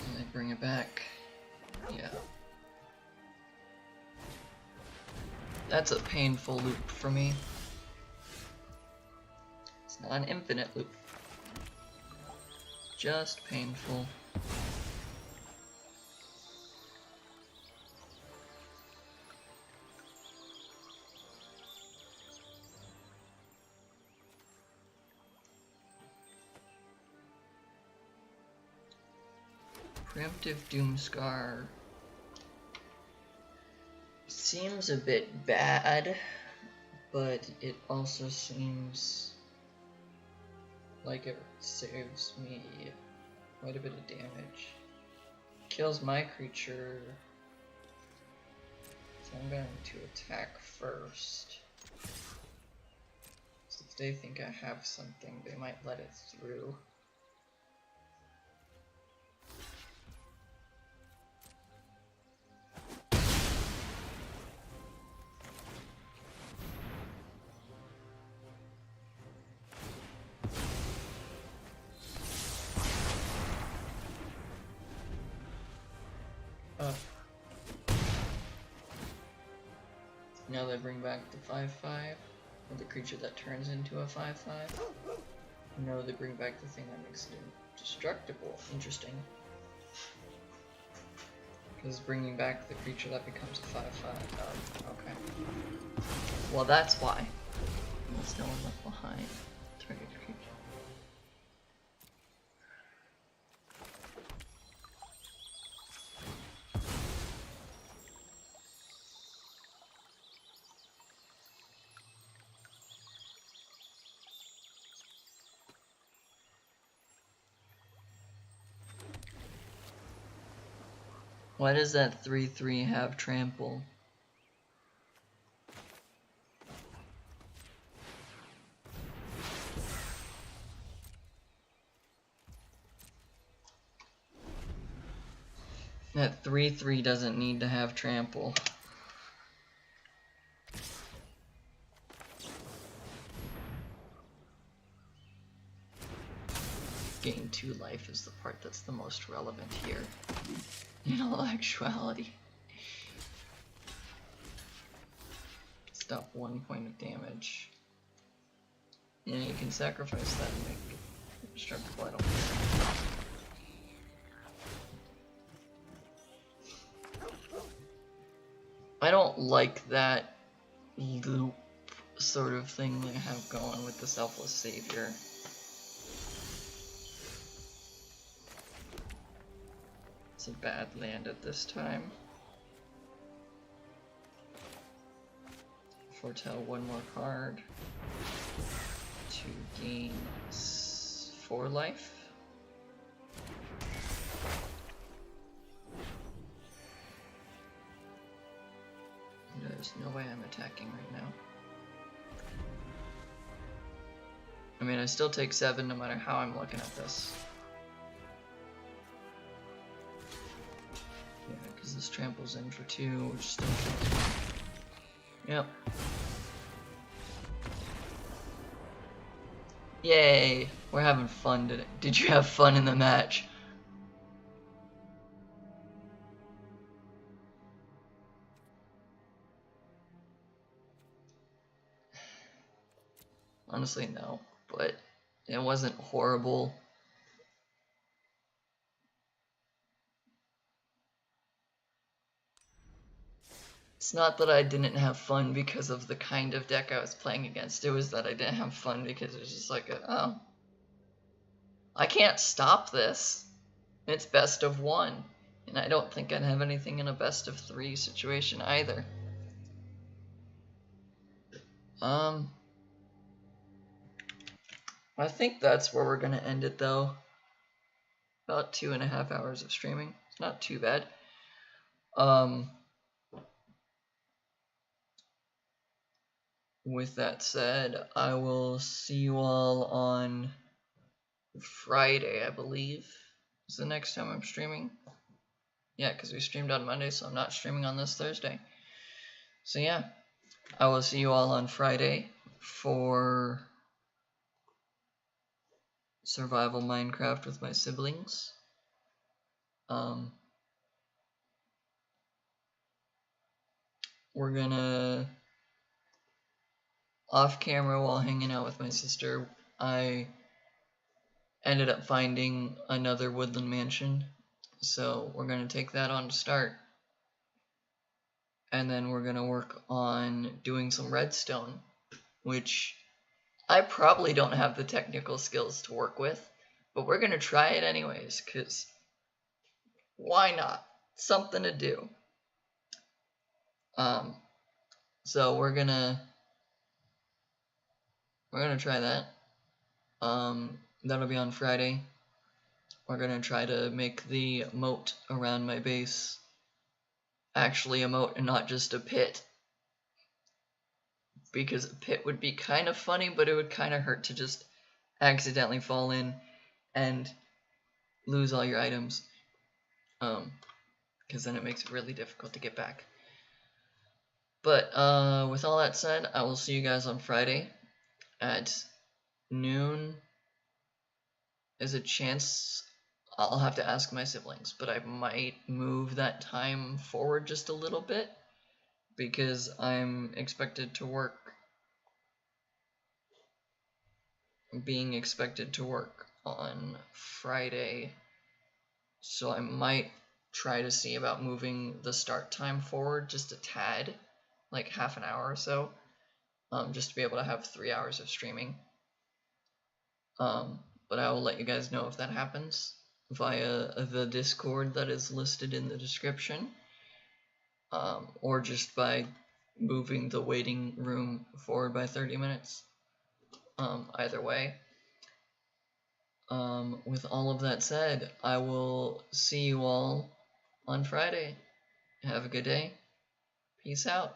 And they bring it back. Yeah. That's a painful loop for me. It's not an infinite loop. Just painful. Preemptive Doomscar seems a bit bad, but it also seems like it saves me quite a bit of damage. Kills my creature, so I'm going to attack first. So if they think I have something, they might let it through. Now they bring back the 5/5, or the creature that turns into a 5/5. No, they bring back the thing that makes it indestructible. Interesting. Because bringing back the creature that becomes a 5/5. Oh, okay. Well, that's why. There's no one left behind. Target creature. Why does that 3/3 have trample? That 3/3 doesn't need to have trample. Gain 2 life is the part that's the most relevant here. In all actuality. Stop 1 point of damage. Yeah, you can sacrifice that and make it indestructible, I don't care. I don't like that loop sort of thing they have going with the Selfless Savior. It's a bad land at this time. Foretell 1 more card to gain 4 life. There's no way I'm attacking right now. I mean, I still take 7 no matter how I'm looking at this. Yeah, because this tramples in for 2, which still takes 1. Yep. Yay! We're having fun today. Did you have fun in the match? Honestly, no. But it wasn't horrible. It's not that I didn't have fun because of the kind of deck I was playing against. It was that I didn't have fun because it was just like, oh, I can't stop this. It's best of 1. And I don't think I'd have anything in a best of 3 situation either. I think that's where we're gonna end it though. About 2.5 hours of streaming. It's not too bad. With that said, I will see you all on Friday, I believe, is the next time I'm streaming. Yeah, because we streamed on Monday, so I'm not streaming on this Thursday. So yeah, I will see you all on Friday for Survival Minecraft with my siblings. We're gonna, off camera while hanging out with my sister, I ended up finding another woodland mansion, so we're gonna take that on to start, and then we're gonna work on doing some redstone, which I probably don't have the technical skills to work with, but we're gonna try it anyways, because why not? Something to do. So we're gonna try that. That'll be on Friday. We're gonna try to make the moat around my base actually a moat and not just a pit, because a pit would be kind of funny, but it would kind of hurt to just accidentally fall in and lose all your items, because then it makes it really difficult to get back. But with all that said, I will see you guys on Friday at noon. There's a chance I'll have to ask my siblings, but I might move that time forward just a little bit, because I'm expected to work, being expected to work on Friday, so I might try to see about moving the start time forward just a tad, like half an hour or so, just to be able to have 3 hours of streaming. But I will let you guys know if that happens via the Discord that is listed in the description, or just by moving the waiting room forward by 30 minutes. Either way. With all of that said, I will see you all on Friday. Have a good day. Peace out.